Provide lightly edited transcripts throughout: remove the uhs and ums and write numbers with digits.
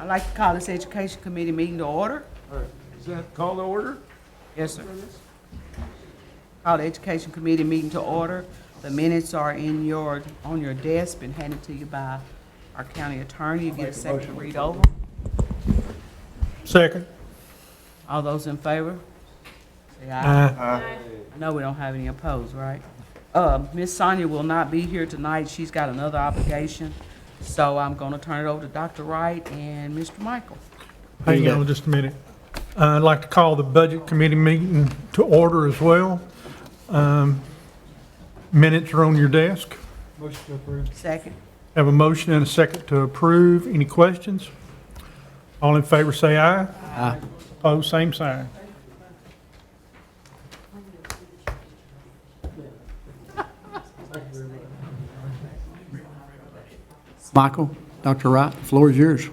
I'd like to call this Education Committee meeting to order. All right, is that call to order? Yes, sir. Call the Education Committee meeting to order. The minutes are on your desk, been handed to you by our county attorney. You get a second to read over. Second. All those in favor? Say aye. Aye. I know we don't have any opposed, right? Miss Sonia will not be here tonight. She's got another obligation. So I'm gonna turn it over to Dr. Wright and Mr. Michael. Hang on just a minute. I'd like to call the Budget Committee meeting to order as well. Minutes are on your desk. Motion to approve. Second. Have a motion and a second to approve. Any questions? All in favor say aye. Aye. Opposed, same sign. Michael, Dr. Wright, the floor is yours.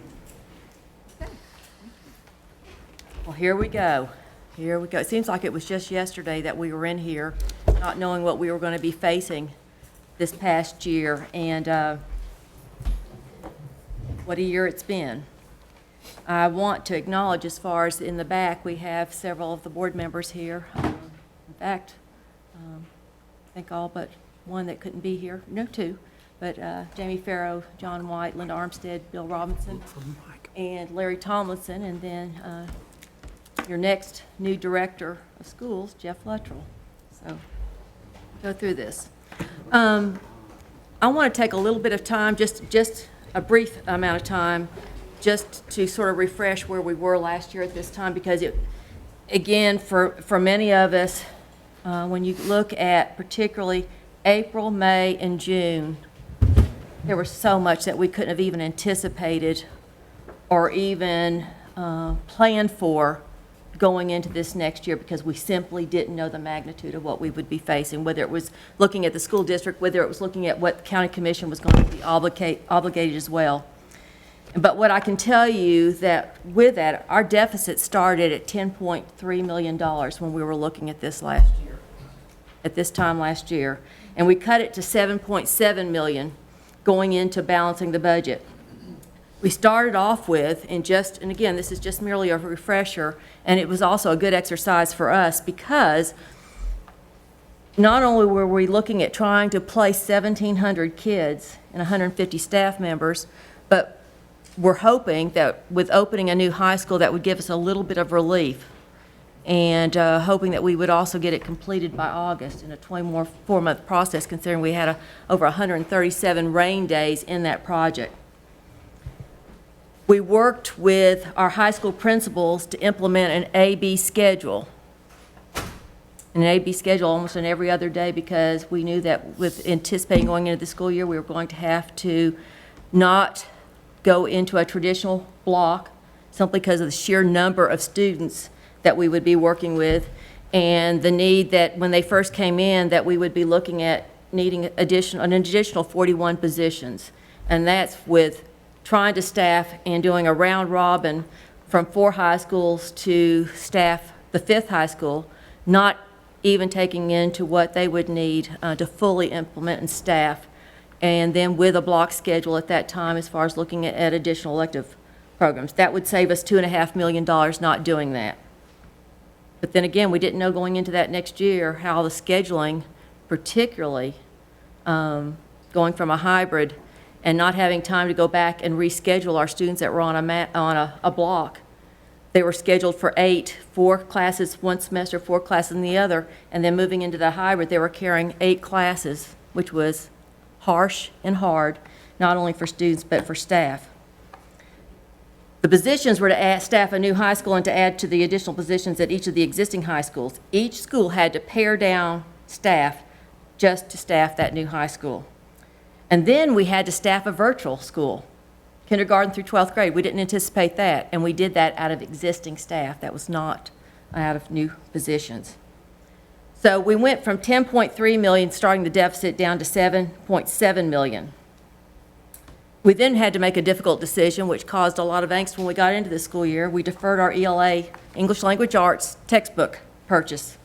Well, here we go. Here we go. It seems like it was just yesterday that we were in here, not knowing what we were going to be facing this past year, and what a year it's been. I want to acknowledge, as far as in the back, we have several of the board members here. In fact, I think all but one that couldn't be here, no, two, but Jamie Farrow, John White, Linda Armstead, Bill Robinson, and Larry Tomlinson, and then your next new director of schools, Jeff Luttrell. So, go through this. I want to take a little bit of time, just a brief amount of time, just to sort of refresh where we were last year at this time, because it, again, for many of us, when you look at particularly April, May, and June, there was so much that we couldn't have even anticipated or even planned for going into this next year, because we simply didn't know the magnitude of what we would be facing, whether it was looking at the school district, whether it was looking at what the county commission was going to be obligated as well. But what I can tell you that with that, our deficit started at $10.3 million when we were looking at this last year, at this time last year. And we cut it to $7.7 million going into balancing the budget. We started off with, and again, this is just merely a refresher, and it was also a good exercise for us, because not only were we looking at trying to place 1,700 kids and 150 staff members, but we're hoping that with opening a new high school, that would give us a little bit of relief, and hoping that we would also get it completed by August in a 24-month process, considering we had over 137 rain days in that project. We worked with our high school principals to implement an A-B schedule. An A-B schedule almost on every other day, because we knew that with anticipating going into the school year, we were going to have to not go into a traditional block, simply because of the sheer number of students that we would be working with, and the need that when they first came in, that we would be looking at needing an additional 41 positions. And that's with trying to staff and doing a round robin from 4 high schools to staff the 5th high school, not even taking into what they would need to fully implement and staff, and then with a block schedule at that time as far as looking at additional elective programs. That would save us $2.5 million not doing that. But then again, we didn't know going into that next year how the scheduling, particularly going from a hybrid and not having time to go back and reschedule our students that were on a block. They were scheduled for 4 classes one semester, 4 classes in the other, and then moving into the hybrid, they were carrying 8 classes, which was harsh and hard, not only for students but for staff. The positions were to staff a new high school and to add to the additional positions at each of the existing high schools. Each school had to pare down staff just to staff that new high school. And then we had to staff a virtual school, kindergarten through 12th grade. We didn't anticipate that, and we did that out of existing staff. That was not out of new positions. So we went from $10.3 million, starting the deficit, down to $7.7 million. We then had to make a difficult decision, which caused a lot of angst when we got into the school year. We deferred our ELA, English Language Arts, textbook purchase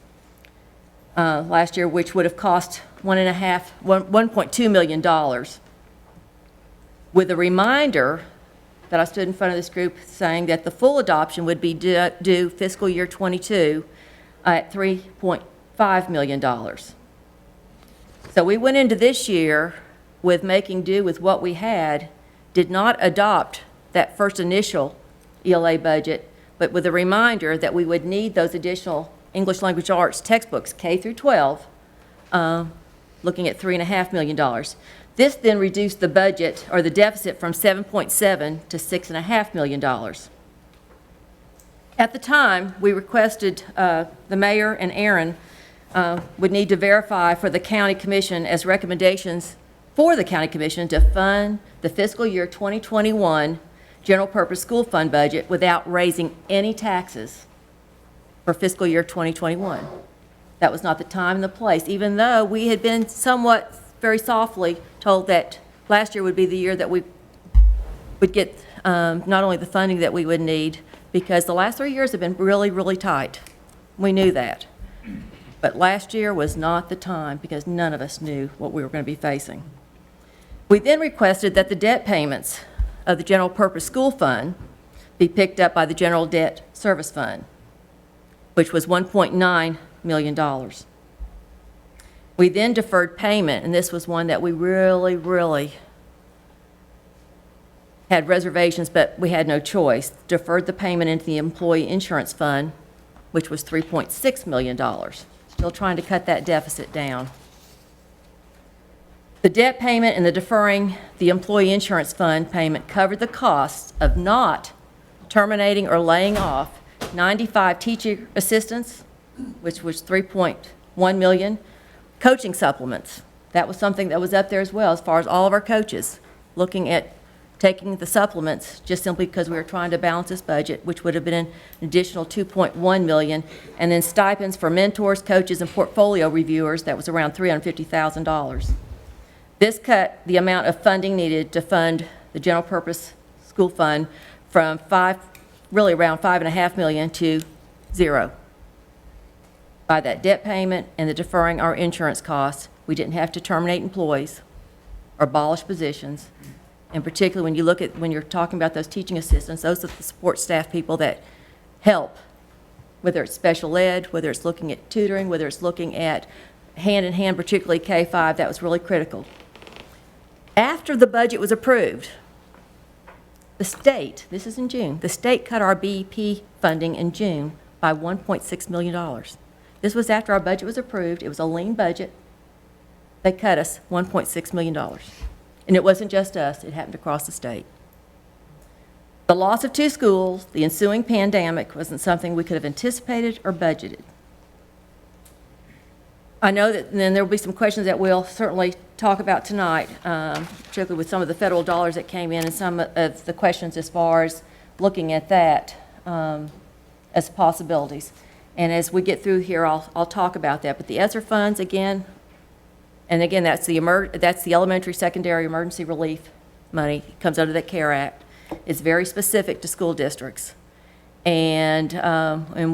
last year, which would have cost $1.2 million. With a reminder that I stood in front of this group saying that the full adoption would be due fiscal year '22 at $3.5 million. So we went into this year with making do with what we had, did not adopt that first initial ELA budget, but with a reminder that we would need those additional English language arts textbooks, K through 12, looking at $3.5 million. This then reduced the budget, or the deficit, from 7.7 to $6.5 million. At the time, we requested the mayor and Aaron would need to verify for the county commission as recommendations for the county commission to fund the fiscal year 2021 general purpose school fund budget without raising any taxes for fiscal year 2021. That was not the time and the place, even though we had been somewhat, very softly, told that last year would be the year that we would get not only the funding that we would need, because the last 3 years have been really, really tight. We knew that. But last year was not the time because none of us knew what we were going to be facing. We then requested that the debt payments of the general purpose school fund be picked up by the general debt service fund, which was $1.9 million. We then deferred payment, and this was one that we really, really had reservations, but we had no choice. Deferred the payment into the employee insurance fund, which was $3.6 million. Still trying to cut that deficit down. The debt payment and the deferring the employee insurance fund payment covered the costs of not terminating or laying off 95 teacher assistants, which was $3.1 million. Coaching supplements, that was something that was up there as well, as far as all of our coaches, looking at taking the supplements just simply because we were trying to balance this budget, which would have been an additional $2.1 million, and then stipends for mentors, coaches, and portfolio reviewers, that was around $350,000. This cut the amount of funding needed to fund the general purpose school fund from around $5.5 million to $0. By that debt payment and the deferring our insurance costs, we didn't have to terminate employees or abolish positions. And particularly when you're talking about those teaching assistants, those are the support staff people that help, whether it's special ed, whether it's looking at tutoring, whether it's looking at hand-in-hand, particularly K-5, that was really critical. After the budget was approved, the state, this is in June, the state cut our BEP funding in June by $1.6 million. This was after our budget was approved. It was a lean budget. They cut us $1.6 million. And it wasn't just us. It happened across the state. The loss of 2 schools, the ensuing pandemic, wasn't something we could have anticipated or budgeted. I know that then there will be some questions that we'll certainly talk about tonight, particularly with some of the federal dollars that came in and some of the questions as far as looking at that as possibilities. And as we get through here, I'll talk about that. But the ESSER funds, again, and again, that's the elementary, secondary emergency relief money. It comes under that CARE Act. It's very specific to school districts, and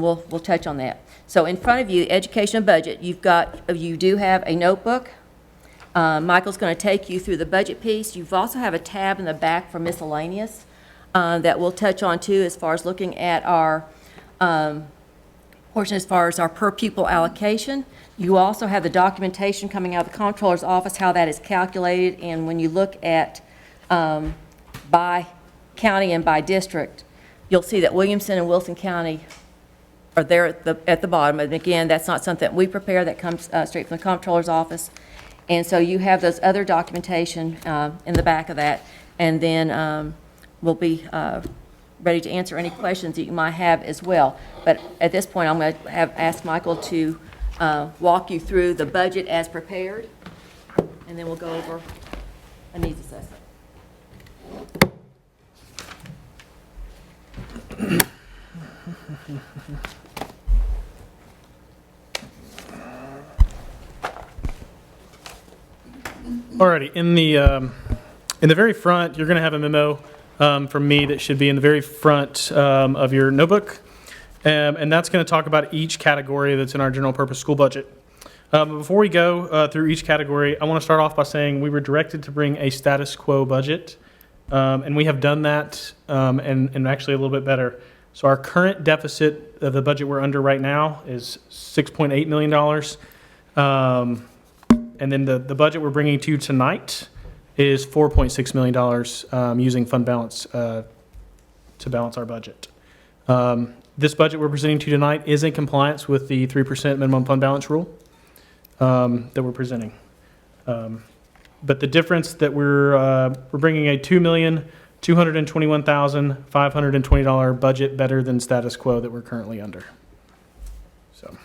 we'll touch on that. So in front of you, education budget, you do have a notebook. Michael's going to take you through the budget piece. You also have a tab in the back for miscellaneous that we'll touch on too, as far as looking at our portion as far as our per pupil allocation. You also have the documentation coming out of the comptroller's office, how that is calculated, and when you look at by county and by district, you'll see that Williamson and Wilson County are there at the bottom. And again, that's not something we prepare, that comes straight from the comptroller's office. And so you have those other documentation in the back of that, and then we'll be ready to answer any questions that you might have as well. But at this point, I'm going to ask Michael to walk you through the budget as prepared, and then we'll go over a needs assessment. Alrighty, in the very front, you're going to have a memo from me that should be in the very front of your notebook, and that's going to talk about each category that's in our general purpose school budget. Before we go through each category, I want to start off by saying we were directed to bring a status quo budget, And we have done that, and actually a little bit better. So our current deficit of the budget we're under right now is $6.8 million. And then the budget we're bringing to you tonight is $4.6 million using fund balance to balance our budget. This budget we're presenting to you tonight is in compliance with the 3% minimum fund balance rule that we're presenting. But the difference that we're bringing a $2,221,520 budget better than status quo that we're currently under. So.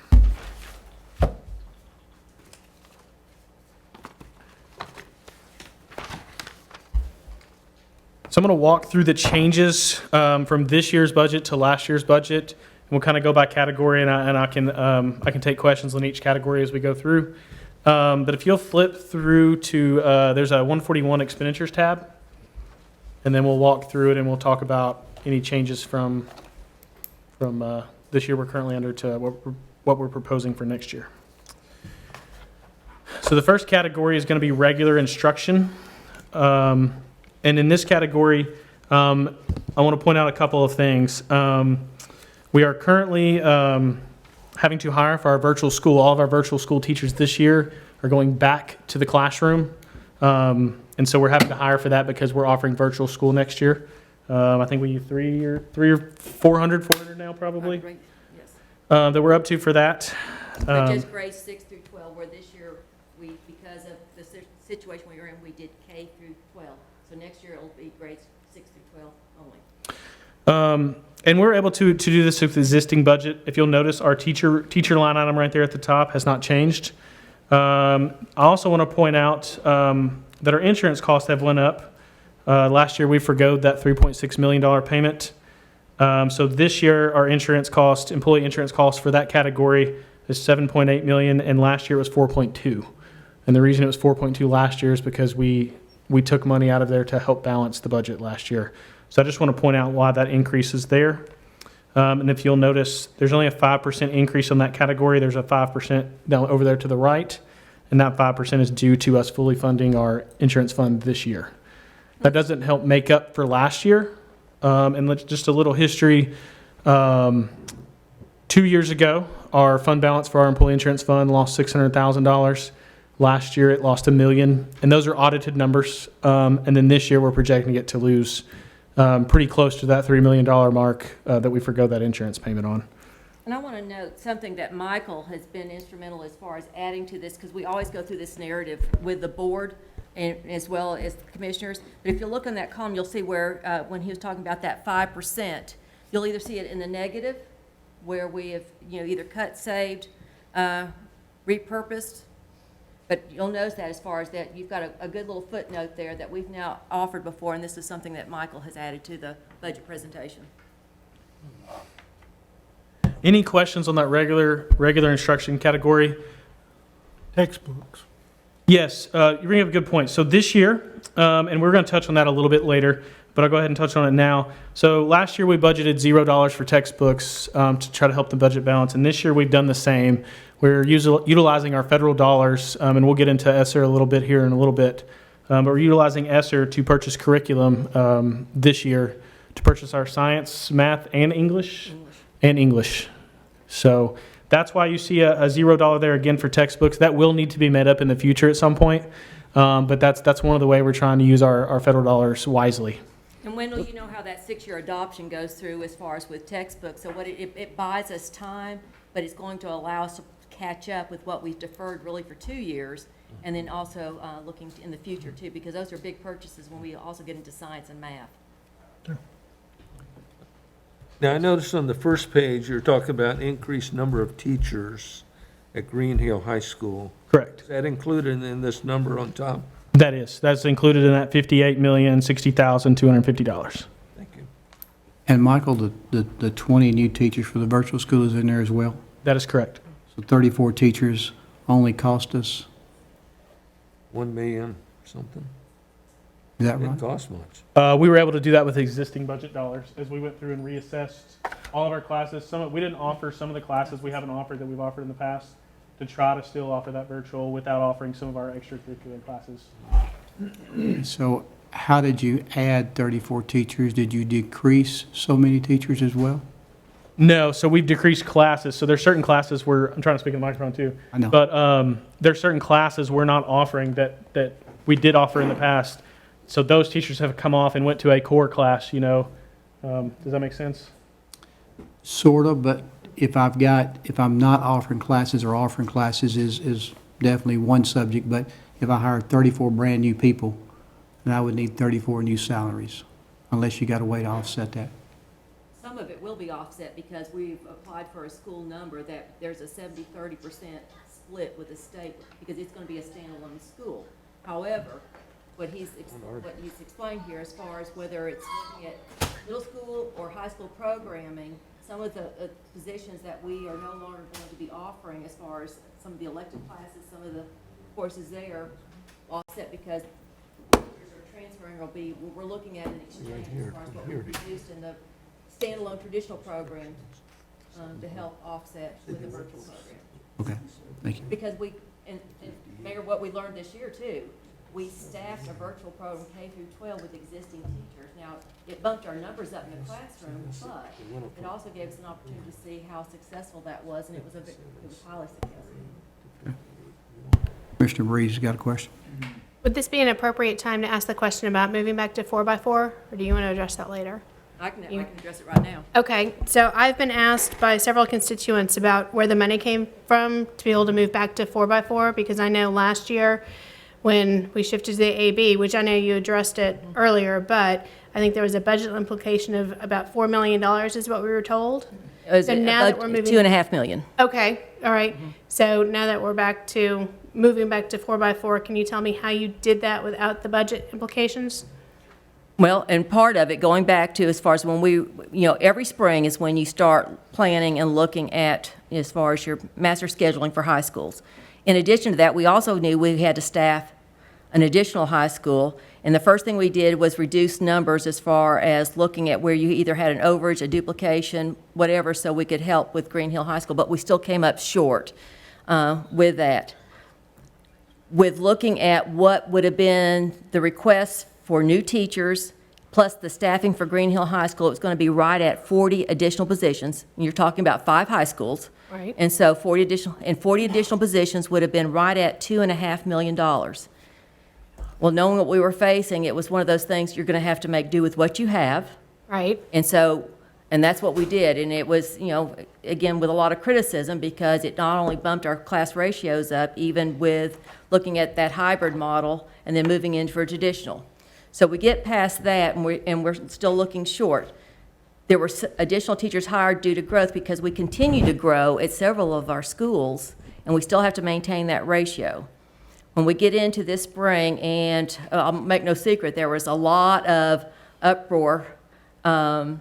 So I'm going to walk through the changes from this year's budget to last year's budget. And we'll kind of go by category, and I can take questions on each category as we go through. But if you'll flip through to, there's a 141 Expenditures tab, and then we'll walk through it and we'll talk about any changes from this year we're currently under to what we're proposing for next year. So the first category is going to be regular instruction. And in this category, I want to point out a couple of things. We are currently having to hire for our virtual school. All of our virtual school teachers this year are going back to the classroom. And so we're having to hire for that because we're offering virtual school next year. I think we use 400 now probably, Right, yes. that we're up to for that. But just grades 6 through 12, where this year, because of the situation we were in, we did K through 12. So next year it'll be grades 6 through 12 only. And we're able to do this with the existing budget. If you'll notice, our teacher line item right there at the top has not changed. I also want to point out that our insurance costs have went up. Last year we forgoed that $3.6 million payment. So this year our insurance cost, employee insurance cost for that category is $7.8 million, and last year it was $4.2. And the reason it was $4.2 last year is because we took money out of there to help balance the budget last year. So I just want to point out why that increase is there. And if you'll notice, there's only a 5% increase on that category. There's a 5% down over there to the right, and that 5% is due to us fully funding our insurance fund this year. That doesn't help make up for last year. And just a little history. 2 years ago, our fund balance for our employee insurance fund lost $600,000. Last year, it lost $1 million, and those are audited numbers. And then this year, we're projecting it to lose pretty close to that $3 million mark that we forgo that insurance payment on. And I want to note something that Michael has been instrumental as far as adding to this, because we always go through this narrative with the board and as well as the commissioners. But if you look on that column, you'll see where, when he was talking about that 5%, you'll either see it in the negative, where we have, either cut, saved, repurposed. But you'll notice that as far as that, you've got a good little footnote there that we've now offered before, and this is something that Michael has added to the budget presentation. Any questions on that regular instruction category? Textbooks. Yes, you bring up a good point. So this year, and we're going to touch on that a little bit later, but I'll go ahead and touch on it now. So last year we budgeted $0 for textbooks to try to help the budget balance, and this year we've done the same. We're utilizing our federal dollars, and we'll get into ESSER a little bit here in a little bit, but we're utilizing ESSER to purchase curriculum this year to purchase our science, math, and English. So that's why you see a $0 there again for textbooks. That will need to be made up in the future at some point, but that's one of the ways we're trying to use our federal dollars wisely. And Wendell, you know how that 6-year adoption goes through as far as with textbooks. So what it buys us time, but it's going to allow us to catch up with what we've deferred really for 2 years, and then also looking in the future too, because those are big purchases when we also get into science and math. Now, I noticed on the first page, you're talking about increased number of teachers at Green Hill High School. Correct. Is that included in this number on top? That's included in that $58,060,250. Thank you. And Michael, the 20 new teachers for the virtual school is in there as well? That is correct. So 34 teachers only cost us, 1 million something. is that Didn't right? cost much. We were able to do that with existing budget dollars as we went through and reassessed all of our classes. We didn't offer some of the classes we haven't offered that we've offered in the past to try to still offer that virtual without offering some of our extracurricular classes. So how did you add 34 teachers? Did you decrease so many teachers as well? No, so we've decreased classes. So there's certain classes where, I'm trying to speak in the microphone too. I know. But there's certain classes we're not offering that we did offer in the past. So those teachers have come off and went to a core class, you know. Does that make sense? Sort of, but if I'm not offering classes, or offering classes is definitely one subject, but if I hire 34 brand-new people, then I would need 34 new salaries, unless you got a way to offset that. Some of it will be offset because we've applied for a school number that there's a 70-30% split with the state because it's going to be a standalone school. However, what he's explained here as far as whether it's looking at middle school or high school programming, some of the positions that we are no longer going to be offering as far as some of the elective classes, some of the courses there offset because transferring will be, we're looking at an exchange as far as what we've reduced in the standalone traditional program to help offset with the virtual program. Okay, thank you. Because and Mayor, what we learned this year too, we staffed a virtual program K through 12 with existing teachers. Now, it bumped our numbers up in the classroom, but it also gave us an opportunity to see how successful that was, and it was highly successful. Commissioner Breeze has got a question. Would this be an appropriate time to ask the question about moving back to 4x4, or do you want to address that later? I can address it right now. Okay, so I've been asked by several constituents about where the money came from to be able to move back to 4x4, because I know last year when we shifted to the AB, which I know you addressed it earlier, but I think there was a budget implication of about $4 million is what we were told. So now that we're moving, $2.5 million. Okay, all right. So now that we're back to moving back to 4x4, can you tell me how you did that without the budget implications? Well, and part of it, going back to as far as when every spring is when you start planning and looking at as far as your master scheduling for high schools. In addition to that, we also knew we had to staff an additional high school, and the first thing we did was reduce numbers as far as looking at where you either had an overage, a duplication, whatever, so we could help with Green Hill High School, but we still came up short with that. With looking at what would have been the requests for new teachers, plus the staffing for Green Hill High School, it was going to be right at 40 additional positions. And you're talking about 5 high schools. Right. And so 40 additional positions would have been right at $2.5 million. Well, knowing what we were facing, it was one of those things you're going to have to make do with what you have. Right. And so, and that's what we did. And it was, again, with a lot of criticism because it not only bumped our class ratios up, even with looking at that hybrid model and then moving into a traditional. So we get past that and we're still looking short. There were additional teachers hired due to growth because we continue to grow at several of our schools and we still have to maintain that ratio. When we get into this spring, and I'll make no secret, there was a lot of uproar and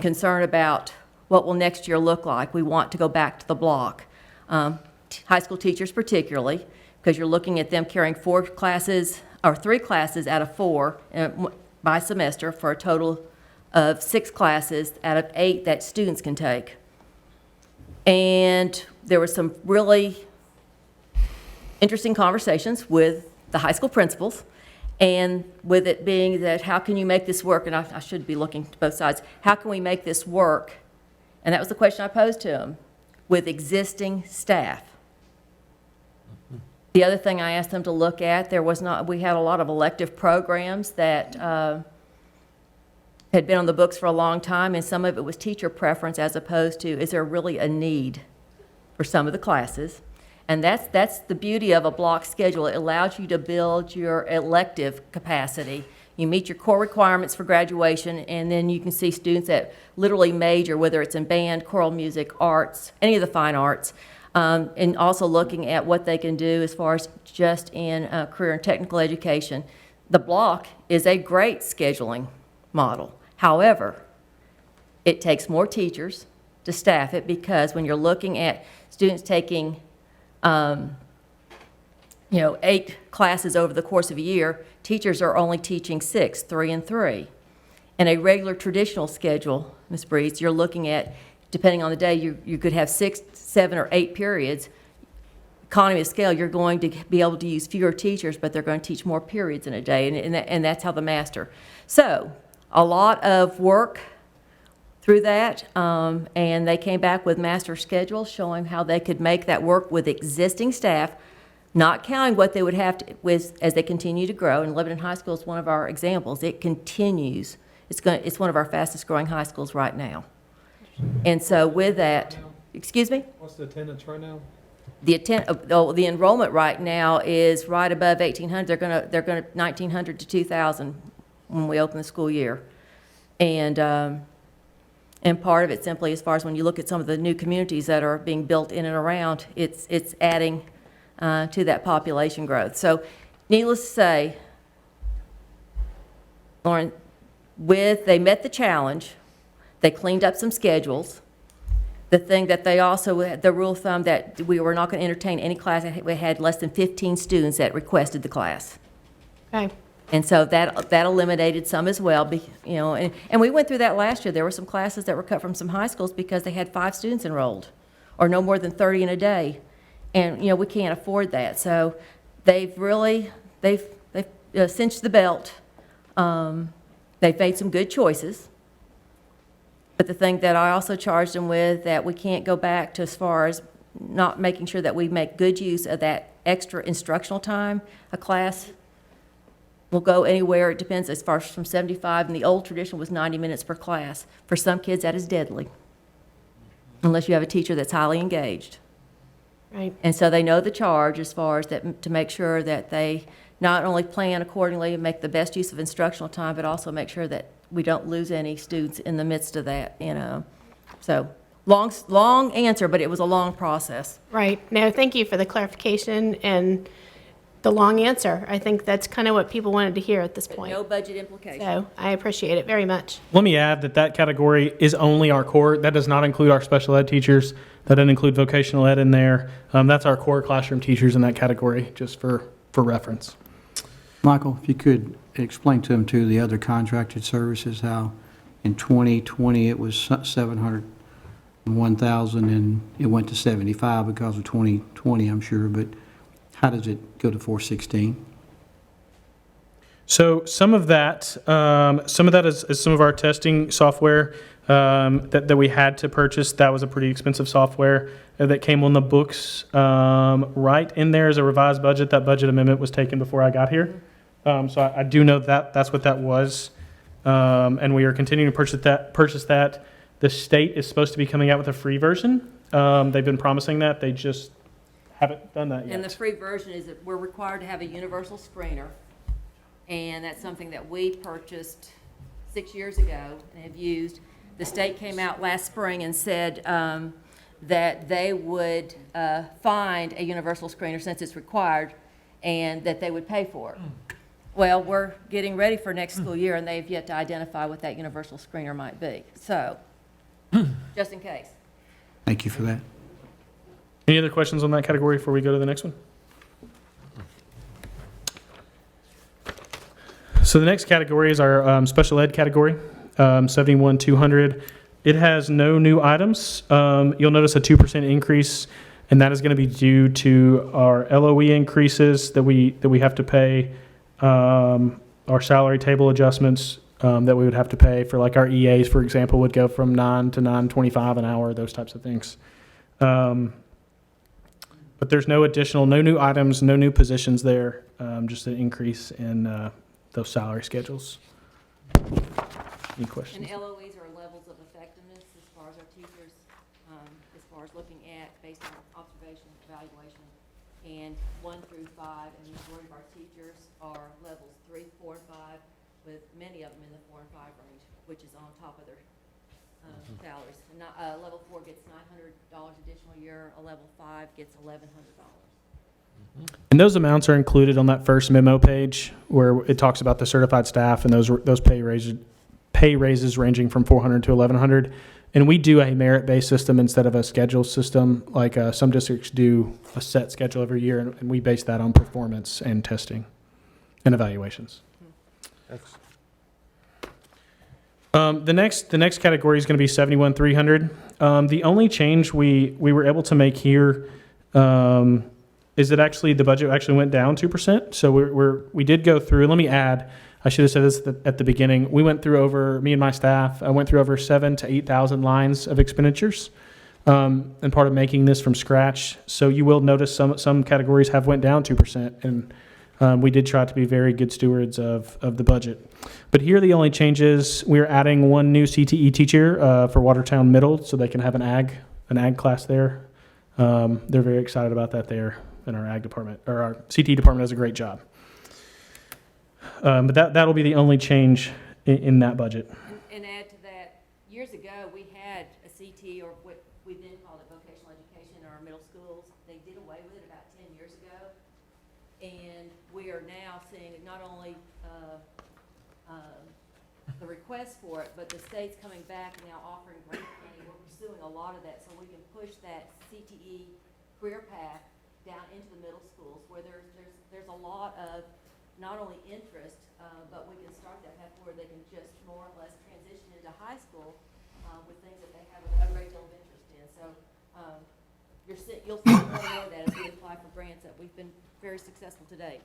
concern about what will next year look like. We want to go back to the block. High school teachers particularly, because you're looking at them carrying 4 classes or 3 classes out of 4 by semester for a total of 6 classes out of 8 that students can take. And there were some really interesting conversations with the high school principals, and with it being that how can you make this work, and I should be looking to both sides, how can we make this work? And that was the question I posed to them, with existing staff. The other thing I asked them to look at, we had a lot of elective programs that had been on the books for a long time, and some of it was teacher preference as opposed to, is there really a need for some of the classes? And that's the beauty of a block schedule. It allows you to build your elective capacity. You meet your core requirements for graduation, and then you can see students that literally major, whether it's in band, choral music, arts, any of the fine arts, and also looking at what they can do as far as just in career and technical education. The block is a great scheduling model. However, it takes more teachers to staff it because when you're looking at students taking 8 classes over the course of a year, teachers are only teaching 6, 3 and 3. In a regular traditional schedule, Ms. Breeze, you're looking at, depending on the day, you could have 6, 7, or 8 periods economy of scale, you're going to be able to use fewer teachers, but they're going to teach more periods in a day, and that's how the master. So, a lot of work through that, and they came back with master schedules showing how they could make that work with existing staff, not counting what they would have to, as they continue to grow. And Lebanon High School is one of our examples. It continues. It's one of our fastest growing high schools right now. And so with that, excuse me? What's the attendance right now? The enrollment right now is right above 1,800. They're gonna 1,900 to 2,000 when we open the school year. And part of it simply, as far as when you look at some of the new communities that are being built in and around, it's adding to that population growth. So needless to say, Lauren, they met the challenge, they cleaned up some schedules. The thing that they also, the rule of thumb that we were not going to entertain any class that had less than 15 students that requested the class. Okay. And so that eliminated some as well, and we went through that last year. There were some classes that were cut from some high schools because they had 5 students enrolled, or no more than 30 in a day. And, we can't afford that. So they've cinched the belt. They've made some good choices. But the thing that I also charged them with, that we can't go back to as far as not making sure that we make good use of that extra instructional time. A class will go anywhere, it depends, as far as from 75, and the old tradition was 90 minutes per class. For some kids, that is deadly, unless you have a teacher that's highly engaged. Right. And so they know the charge as far as that, to make sure that they not only plan accordingly and make the best use of instructional time, but also make sure that we don't lose any students in the midst of that, So, long answer, but it was a long process. Right. No, thank you for the clarification and the long answer. I think that's kind of what people wanted to hear at this point. No budget implications. So I appreciate it very much. Let me add that category is only our core. That does not include our special ed teachers. That doesn't include vocational ed in there. That's our core classroom teachers in that category, just for reference. Michael, if you could explain to them too, the other contracted services, how in 2020 it was 701,000 and it went to 75 because of 2020, I'm sure, but how does it go to 416? So some of that is some of our testing software that we had to purchase. That was a pretty expensive software that came on the books. Right in there is a revised budget. That budget amendment was taken before I got here. So I do know that's what that was. And we are continuing to purchase that. The state is supposed to be coming out with a free version. They've been promising that. They just haven't done that yet. And the free version is that we're required to have a universal screener. And that's something that we purchased 6 years ago and have used. The state came out last spring and said that they would find a universal screener since it's required and that they would pay for it. Well, we're getting ready for next school year and they've yet to identify what that universal screener might be. So, just in case. Thank you for that. Any other questions on that category before we go to the next one? So the next category is our special ed category, 71,200. It has no new items. You'll notice a 2% increase, and that is going to be due to our LOE increases that we have to pay, our salary table adjustments that we would have to pay for, like our EAs, for example, would go from $9 to $9.25 an hour, those types of things. But there's no new items, no new positions there, just an increase in those salary schedules. Any questions? And LOEs are levels of effectiveness as far as our teachers, as far as looking at based on observation, evaluation, and 1 through 5, and the majority of our teachers are levels 3, 4, and 5, with many of them in the 4 and 5 range, which is on top of their salaries. And level 4 gets $900 additional a year, a level 5 gets $1,100. And those amounts are included on that first memo page where it talks about the certified staff and those pay raises ranging from $400 to $1,100. And we do a merit-based system instead of a schedule system. Like some districts do a set schedule every year, and we base that on performance and testing and evaluations. The next category is going to be 71,300. The only change we were able to make here is that actually the budget actually went down 2%. So we did go through, let me add, I should have said this at the beginning. We went through over, me and my staff, I went through over 7,000 to 8,000 lines of expenditures, and part of making this from scratch. So you will notice some categories have went down 2%, and we did try to be very good stewards of the budget. But here are the only changes. We're adding one new CTE teacher for Watertown Middle, so they can have an ag class there. They're very excited about that there in our ag department, or our CTE department does a great job. But that'll be the only change in that budget. And add to that, years ago, we had a CT, or what we then called it vocational education in our middle schools. They did away with it about 10 years ago. And we are now seeing not only the request for it, but the state's coming back and now offering grant money. We're pursuing a lot of that so we can push that CTE career path down into the middle schools where there's a lot of not only interest, but we can start that path where they can just more or less transition into high school with things that they have a great deal of interest in. So you'll see more and more of that as we apply for grants that we've been very successful to date.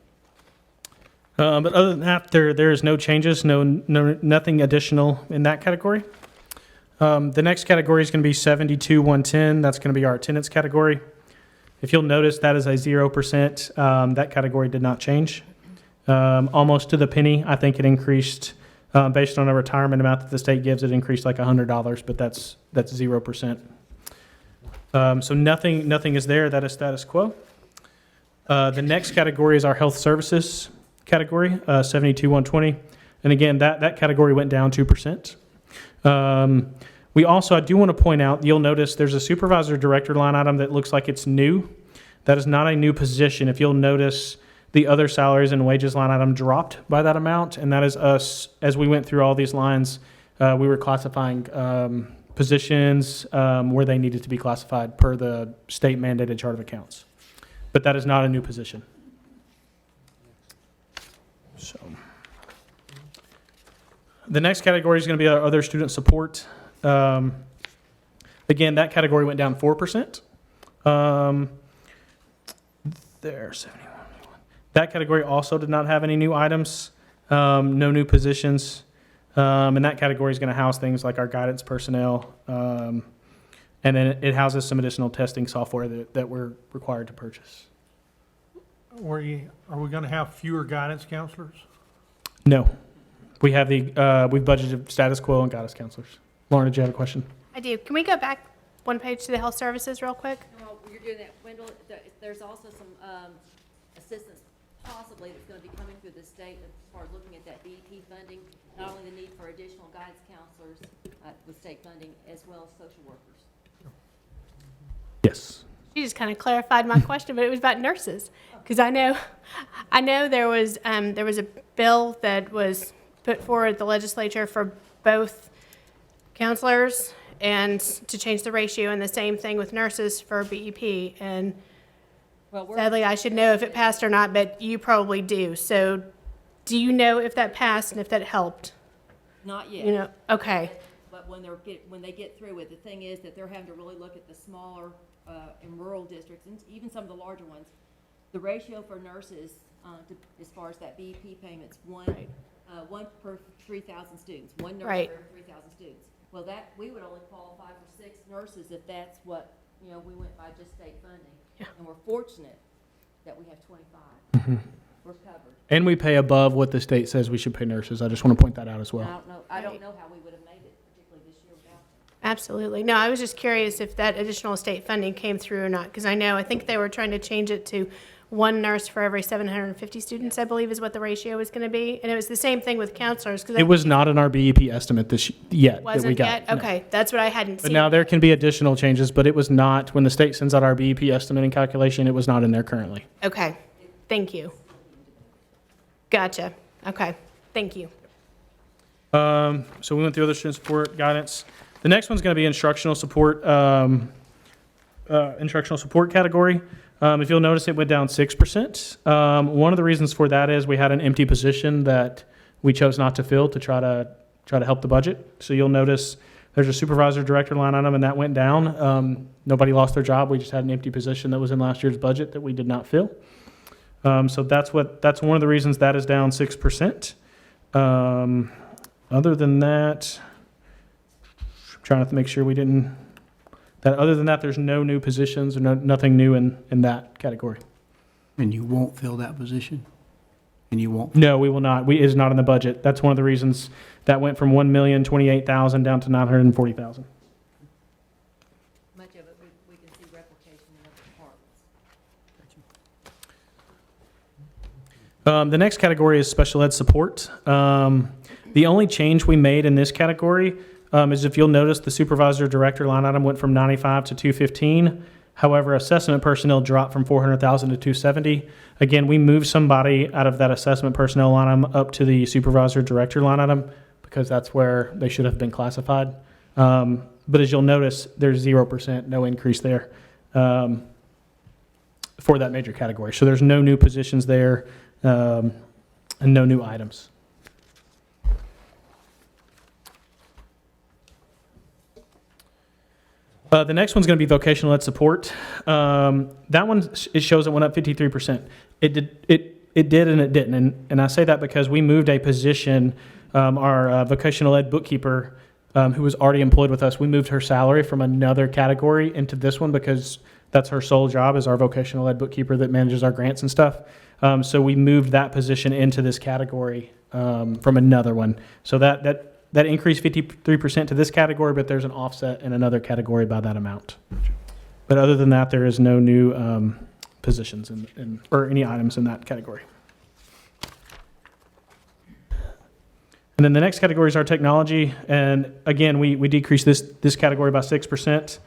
But other than that, there is no changes, nothing additional in that category. The next category is going to be 72,110. That's going to be our attendance category. If you'll notice, that is a 0%. That category did not change. Almost to the penny. I think it increased based on a retirement amount that the state gives. It increased like $100, but that's 0%. So nothing is there. That is status quo. The next category is our health services category, 72,120, and again that category went down 2%. We also, I do want to point out, you'll notice there's a supervisor director line item that looks like it's new. That is not a new position. If you'll notice, the other salaries and wages line item dropped by that amount, and that is us, as we went through all these lines, we were classifying positions where they needed to be classified per the state mandated chart of accounts. But that is not a new position. So the next category is going to be our other student support. Again, that category went down 4%. There, 71. That category also did not have any new items, no new positions. And that category is going to house things like our guidance personnel. And then it houses some additional testing software that we're required to purchase. Are we going to have fewer guidance counselors? No. We have we've budgeted status quo and guidance counselors. Lauren, did you have a question? I do. Can we go back one page to the health services real quick? Well, you're doing that, Wendell. There's also some assistance possibly that's going to be coming through the state as far as looking at that BEP funding, not only the need for additional guidance counselors with state funding, as well as social workers. Yes. She just kind of clarified my question, but it was about nurses. Because I know there was a bill that was put forward at the legislature for both counselors and to change the ratio, and the same thing with nurses for BEP. And Well, sadly, I should know if it passed or not, but you probably do. So do you know if that passed and if that helped? not yet. You know, okay. But when they get through it, the thing is that they're having to really look at the smaller and rural districts, and even some of the larger ones. The ratio for nurses, as far as that BEP payments, one per 3,000 students, one nurse Right. for every 3,000 students. Well, that, we would only qualify for 6 nurses if that's what, we went by just state funding. Yeah. And we're fortunate that we have 25. We're covered. And we pay above what the state says we should pay nurses. I just want to point that out as And well. I don't know how we would have made it, particularly this year without them. Absolutely. No, I was just curious if that additional state funding came through or not, because I think they were trying to change it to one nurse for every 750 students, I believe is what the ratio was going to be. And it was the same thing with counselors. It was not in our BEP estimate yet that we Wasn't got. yet? no. Okay, that's what I hadn't But seen. now there can be additional changes, but it was not, when the state sends out our BEP estimate and calculation, it was not in there currently. Okay, thank you. Gotcha. Okay, thank you. So we went through other student support guidance. The next one's going to be instructional support category. If you'll notice, it went down 6%. One of the reasons for that is we had an empty position that we chose not to fill to try to help the budget. So you'll notice There's a supervisor director line item, and that went down. Nobody lost their job. We just had an empty position that was in last year's budget that we did not fill. So that's one of the reasons that is down 6%. Other than that, I'm trying to make sure we didn't, other than that, there's no new positions or nothing new in that category. And you won't fill that position? And you won't? No, we will not. It is not in the budget. That's one of the reasons that went from $1,028,000 down to $940,000. Much of it, we can see replication in other departments. The next category is special ed support. The only change we made in this category is, if you'll notice, the supervisor director line item went from 95 to 215. However, assessment personnel dropped from 400,000 to 270. Again, we moved somebody out of that assessment personnel line item up to the supervisor director line item because that's where they should have been classified. But as you'll notice, there's 0%, no increase there for that major category. So there's no new positions there and no new items. The next one's going to be vocational ed support. That one, it shows it went up 53%. It did and it didn't. And I say that because we moved a position, our vocational ed bookkeeper, who was already employed with us, we moved her salary from another category into this one because that's her sole job, is our vocational ed bookkeeper that manages our grants and stuff. So we moved that position into this category from another one. So that increased 53% to this category, but there's an offset in another category by that amount. But other than that, there is no new positions or any items in that category. And then the next category is our technology. And again, we decreased this category by 6%.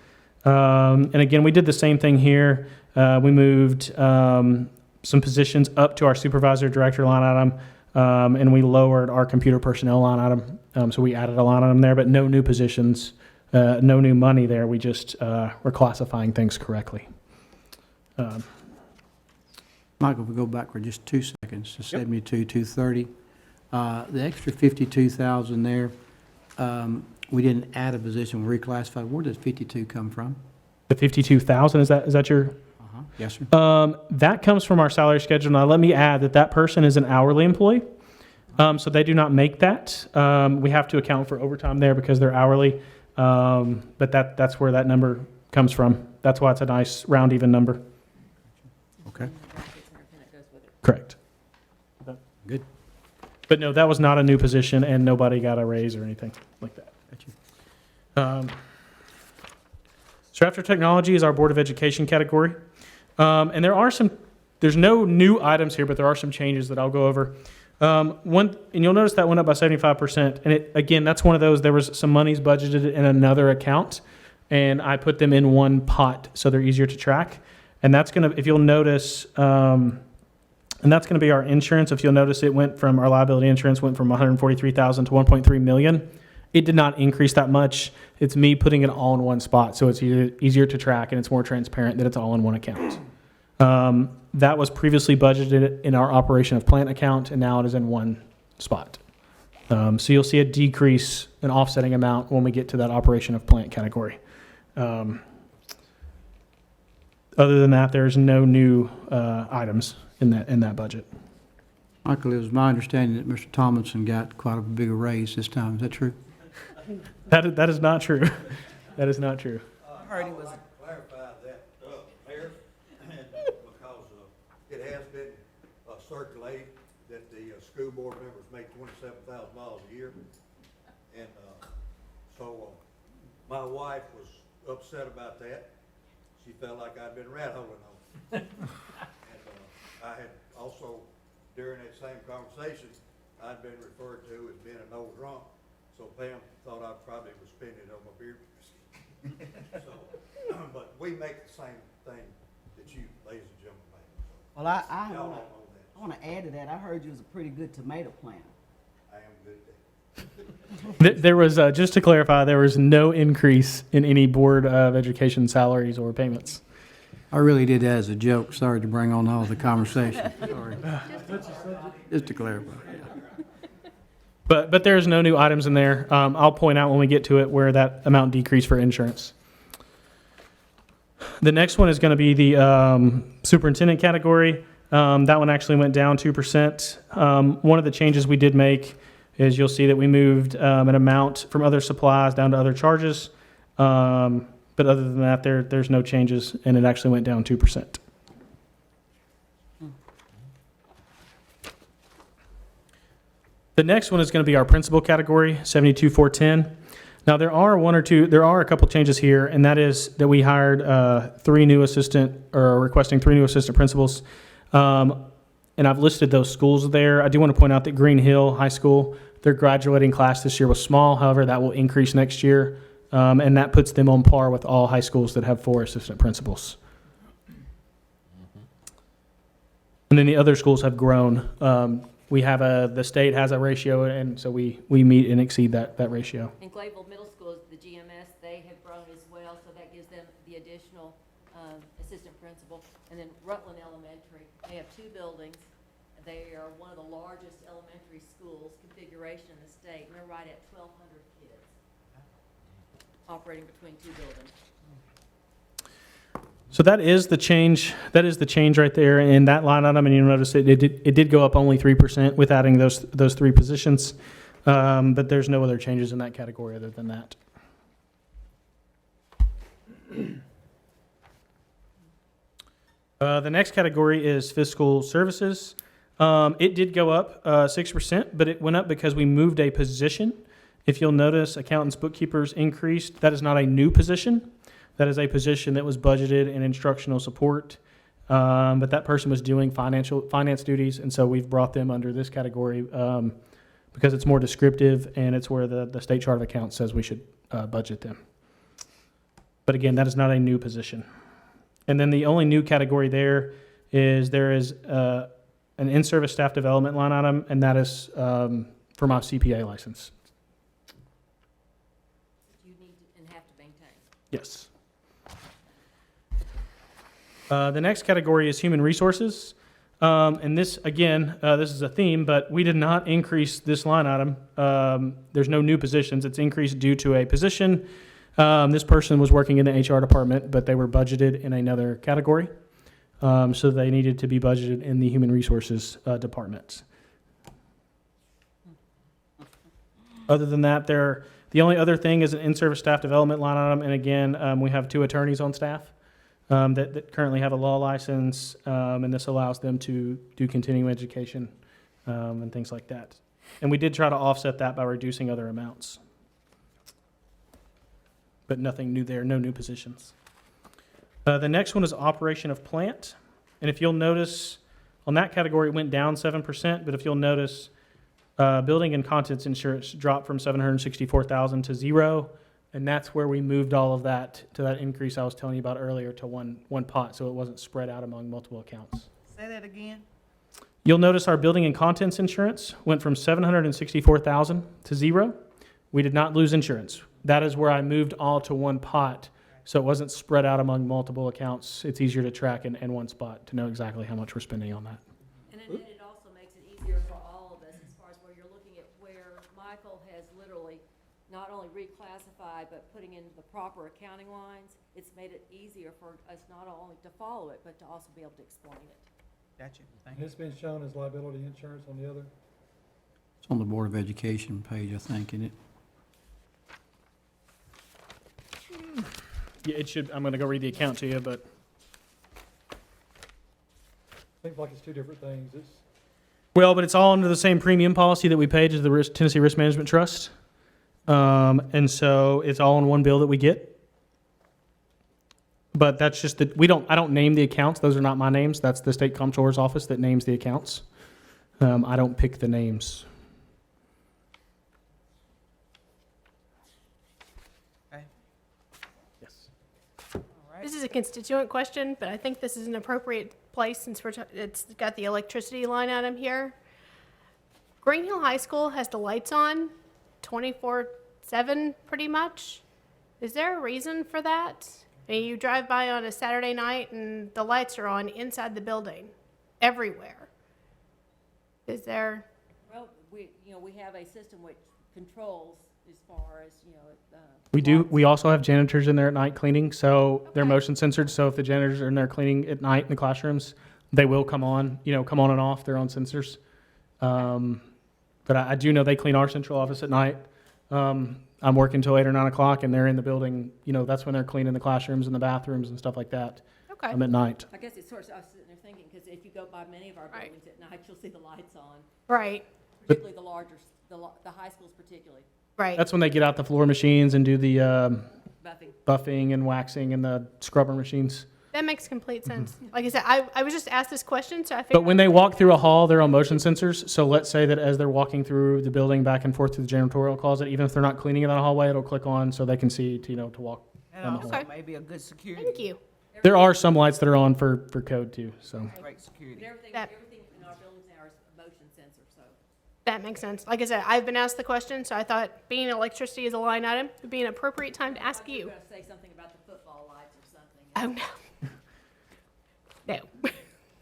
And again, we did the same thing here. We moved some positions up to our supervisor director line item. And we lowered our computer personnel line item. So we added a line item there, but no new positions, no new money there. We just were classifying things correctly. Michael, if we go back for just 2 seconds to 72, 230, the extra 52,000 there, we didn't add a position, we reclassified. Where does 52 come from? The 52,000, is that your? Yes, sir. That comes from our salary schedule. Now, let me add that person is an hourly employee, so they do not make that. We have to account for overtime there because they're hourly, but that's where that number comes from. That's why it's a nice round even number. Okay, Correct. good. But no, that was not a new position, and nobody got a raise or anything like that. Got you. So after technology is our Board of Education category. And there's no new items here, but there are some changes that I'll go over. And you'll notice that went up by 75%. And again, that's one of those, there was some monies budgeted in another account, and I put them in one pot so they're easier to track. And that's going to, if you'll notice, and that's going to be our insurance. If you'll notice, it went from, our liability insurance went from $143,000 to $1.3 million. It did not increase that much. It's me putting it all in one spot, so it's easier to track and it's more transparent that it's all in one account. That was previously budgeted in our operation of plant account, and now it is in one spot. So you'll see a decrease, an offsetting amount when we get to that operation of plant category. Other than that, there's no new items in that budget. Michael, it was my understanding that Mr. Tomlinson got quite a bigger raise this time. Is that true? That is not true. That is not true. I heard he was, Clarify that, Mayor, because it has been circulated that the school board members make $27,000 a year. And so my wife was upset about that. She felt like I'd been rat holing on her. And I had also, during that same conversation, I'd been referred to as being an old drunk. So Pam thought I probably was spending it on my beer. So, but we make the same thing that you, ladies and gentlemen, make. well, Y'all I don't know that. want to add to that. I heard you was a pretty good tomato planter. I am good at that. There was, just to clarify, there was no increase in any Board of Education salaries or payments. I really did that as a joke. Sorry to bring on all the conversation. Sorry. Just to clarify. But there's no new items in there. I'll point out when we get to it where that amount decreased for insurance. The next one is going to be the superintendent category. That one actually went down 2%. One of the changes we did make is you'll see that we moved an amount from other supplies down to other charges. But other than that, there's no changes, and it actually went down 2%. The next one is going to be our principal category, 72,410. Now there are a couple changes here, and that is that we hired requesting 3 new assistant principals. And I've listed those schools there. I do want to point out that Green Hill High School, their graduating class this year was small. However, that will increase next year. And that puts them on par with all high schools that have 4 assistant principals. And then the other schools have grown. The state has a ratio, and so we meet and exceed that ratio. In Glayville Middle School, the GMS, they have grown as well, so that gives them the additional assistant principal. And then Rutland Elementary, they have 2 buildings. They are one of the largest elementary schools configuration in the state, and they're right at 1,200 kids operating between 2 buildings. So that is the change. That is the change right there in that line item, and you notice it did go up only 3% with adding those 3 positions, but there's no other changes in that category other than that. The next category is Fiscal Services. It did go up 6%, but it went up because we moved a position. If you'll notice, accountants, bookkeepers increased. That is not a new position. That is a position that was budgeted in instructional support, but that person was doing finance duties, and so we've brought them under this category because it's more descriptive, and it's where the state chart of accounts says we should budget them. But again, that is not a new position. And then the only new category there is an in-service staff development line item, and that is for my CPA license. You need to, and have to maintain. Yes. The next category is human resources. And this, again, this is a theme, but we did not increase this line item. There's no new positions. It's increased due to a position. This person was working in the HR department, but they were budgeted in another category. So they needed to be budgeted in the human resources department. Other than that, the only other thing is an in-service staff development line item. And again, we have 2 attorneys on staff that currently have a law license, and this allows them to do continuing education and things like that. And we did try to offset that by reducing other amounts. But nothing new there, no new positions. The next one is operation of plant. And if you'll notice, on that category, it went down 7%, but if you'll notice, building and contents insurance dropped from $764,000 to 0, and that's where we moved all of that to that increase I was telling you about earlier to one pot, so it wasn't spread out among multiple accounts. Say that again. You'll notice our building and contents insurance went from $764,000 to 0. We did not lose insurance. That is where I moved all to one pot, so it wasn't spread out among multiple accounts. It's easier to track in one spot to know exactly how much we're spending on that. And then it also makes it easier for all of us as far as where you're looking at where Michael has literally not only reclassified, but putting in the proper accounting lines. It's made it easier for us not only to follow it, but to also be able to explain it. Gotcha. Thank And you. it's been shown as liability insurance on the other. It's on the Board of Education page, I think, isn't it? Yeah, it should. I'm going to go read the account to you, but Seems like it's 2 different things. but it's all under the same premium policy that we pay to the Tennessee Risk Management Trust, and so it's all in one bill that we get. But that's just that I don't name the accounts. Those are not my names. That's the state comptroller's office that names the accounts. I don't pick the names. Okay. Yes. All right. This is a constituent question, but I think this is an appropriate place since it's got the electricity line item here. Green Hill High School has the lights on 24/7 pretty much. Is there a reason for that? I mean, you drive by on a Saturday night and the lights are on inside the building, everywhere. Is there? Well, we have a system which controls as far as, We also have janitors in there at night cleaning, so they're Okay. motion censored, so if the janitors are in there cleaning at night in the classrooms, they will come on and off their own sensors. But I do know they clean our central office at night. I'm working till 8 or 9 o'clock, and they're in the building, that's when they're cleaning the classrooms and the bathrooms and stuff like that. Okay. At night. I guess it's sort of, I was sitting there thinking, because if you go by many of our Right. buildings at night, you'll see the lights on, Right, particularly the larger, the high schools particularly, right. That's when they get out the floor machines and do the buffing. buffing and waxing and the scrubber machines. That makes complete sense. Like I said, I was just asked this question, so I But figured. when they walk through a hall, they're on motion sensors. So let's say that as they're walking through the building back and forth to the janitorial closet, even if they're not cleaning in that hallway, it'll click on so they can see to walk. And also Okay. maybe a good security. Thank you. There are some lights that are on for code too, so. Great security. But everything That- in our buildings now is motion sensor, so. That makes sense. Like I said, I've been asked the question, so I thought being electricity is a line item would be an appropriate time to ask I you. was going to say something about the football lights or something. Oh, no.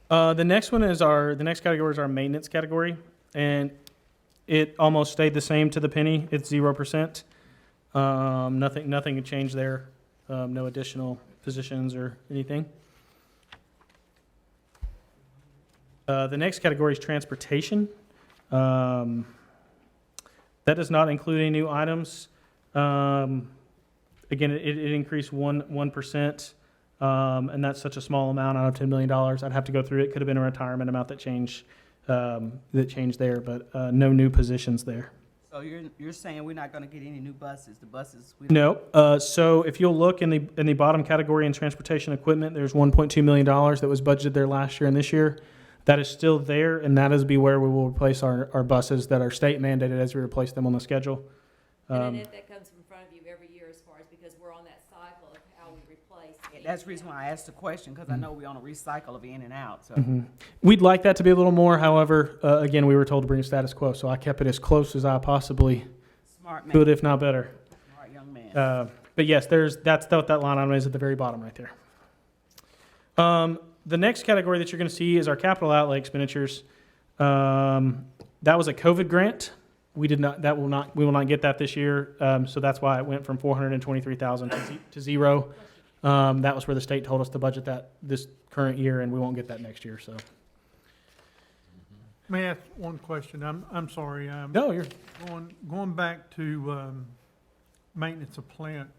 No. The next category is our maintenance category, and it almost stayed the same to the penny. It's 0%. Nothing had changed there. No additional positions or anything. The next category is transportation. That does not include any new items. Again, it increased 1%. And that's such a small amount out of $10 million. I'd have to go through it. Could have been a retirement amount that changed there, but no new positions there. So you're saying we're not gonna get any new buses? The buses? No. So if you'll look in the bottom category in transportation equipment, there's $1.2 million that was budgeted there last year and this year. That is still there, and that is where we will replace our buses that are state mandated as we replace them on the schedule. And then that comes in front of you every year as far as, because we're on that cycle of how we replace. That's the reason why I asked the question, because I know we're on a recycle of in and out, so. We'd like that to be a little more. However, again, we were told to bring status quo, so I kept it as close as I possibly Smart man, could, if not better. smart young man. But yes, that's what that line item is at the very bottom right there. The next category that you're going to see is our capital outlay expenditures. That was a COVID grant. We will not get that this year. So that's why it went from 423,000 to zero. That was where the state told us to budget that this current year, and we won't get that next year. So May I ask one question? I'm sorry. no, you're Going back to maintenance of plant.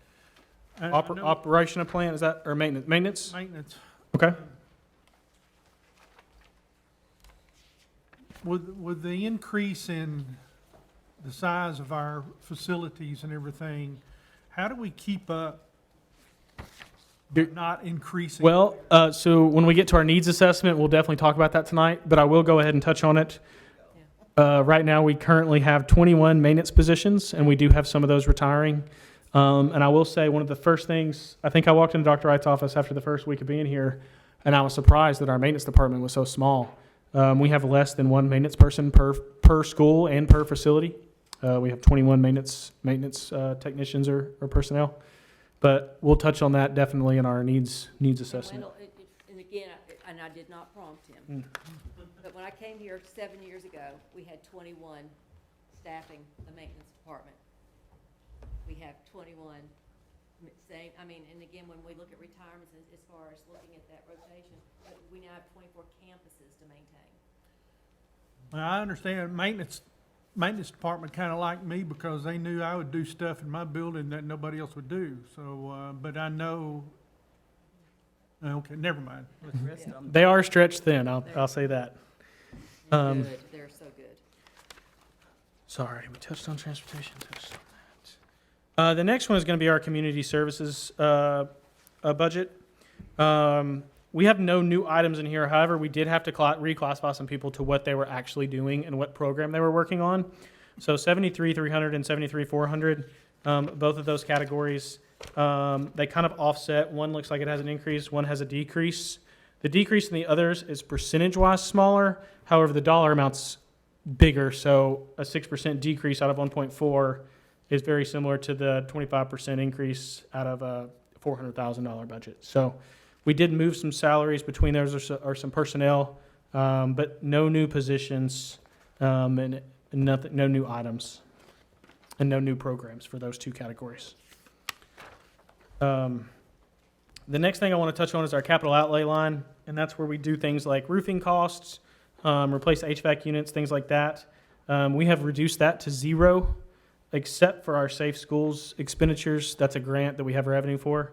I know operation of plant, is that, or maintenance? Maintenance. Okay. With the increase in the size of our facilities and everything, how do we keep up You're- not increasing? Well, so when we get to our needs assessment, we'll definitely talk about that tonight, but I will go ahead and touch on it. Right now, we currently have 21 maintenance positions, and we do have some of those retiring. And I will say, one of the first things, I think I walked into Dr. Wright's office after the first week of being here, and I was surprised that our maintenance department was so small. We have less than one maintenance person per school and per facility. We have 21 maintenance technicians or personnel. But we'll touch on that definitely in our needs assessment. And again, I did not prompt him. But when I came here 7 years ago, we had 21 staffing the maintenance department. We have 21, and again, when we look at retirements, as far as looking at that rotation, we now have 24 campuses to maintain. Well, I understand maintenance department kind of liked me because they knew I would do stuff in my building that nobody else would do. So, but I know, okay, never mind. With the rest of them. They are stretched thin, I'll say that. Good, they're so good. Sorry, we touched on transportation, touched on that. The next one is going to be our community services budget. We have no new items in here. However, we did have to reclassify some people to what they were actually doing and what program they were working on. So 73,300 and 73,400, both of those categories, they kind of offset. One looks like it has an increase, one has a decrease. The decrease in the others is percentage-wise smaller. However, the dollar amount's bigger, so a 6% decrease out of 1.4 is very similar to the 25% increase out of a $400,000 budget. So we did move some salaries between those or some personnel, but no new positions. And and nothing, no new items, and no new programs for those two categories. The next thing I want to touch on is our capital outlay line, and that's where we do things like roofing costs, replace HVAC units, things like that. We have reduced that to zero, except for our Safe Schools expenditures. That's a grant that we have revenue for.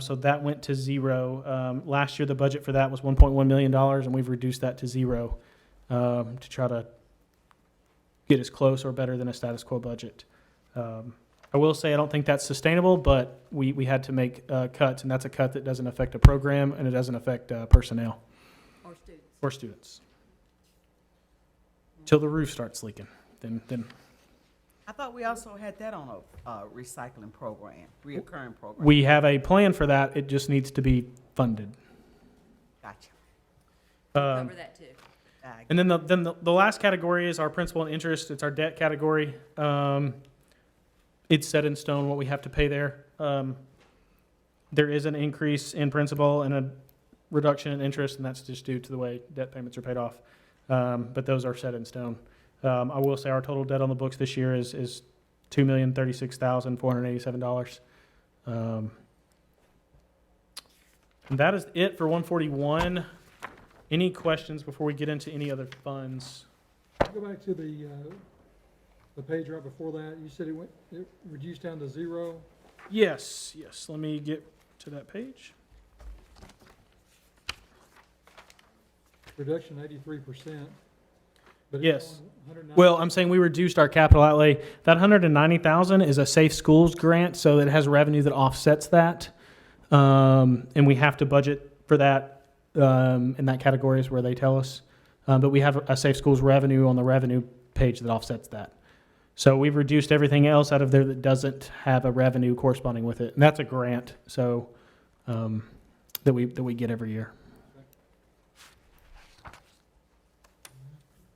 So that went to zero. Last year, the budget for that was $1.1 million, and we've reduced that to zero to try to get as close or better than a status quo budget. I will say I don't think that's sustainable, but we had to make cuts, and that's a cut that doesn't affect a program, and it doesn't affect personnel Or students. or students. Till the roof starts leaking, then I thought we also had that on a recycling program, reoccurring program. we have a plan for that. It just needs to be funded. Gotcha. Cover that too. And then the last category is our principal and interest. It's our debt category. It's set in stone what we have to pay there. There is an increase in principal and a reduction in interest, and that's just due to the way debt payments are paid off. But those are set in stone. I will say our total debt on the books this year is $2,036,487. And that is it for 141. Any questions before we get into any other funds? Go back to the page right before that. You said it reduced down to zero. Yes. Let me get to that page. Reduction 83%. But Yes. it's on 109. Well, I'm saying we reduced our capital outlay. That $190,000 is a Safe Schools grant, so it has revenue that offsets that. And we have to budget for that, in that category is where they tell us. But we have a Safe Schools revenue on the revenue page that offsets that. So we've reduced everything else out of there that doesn't have a revenue corresponding with it. And that's a grant, so, that we get every year.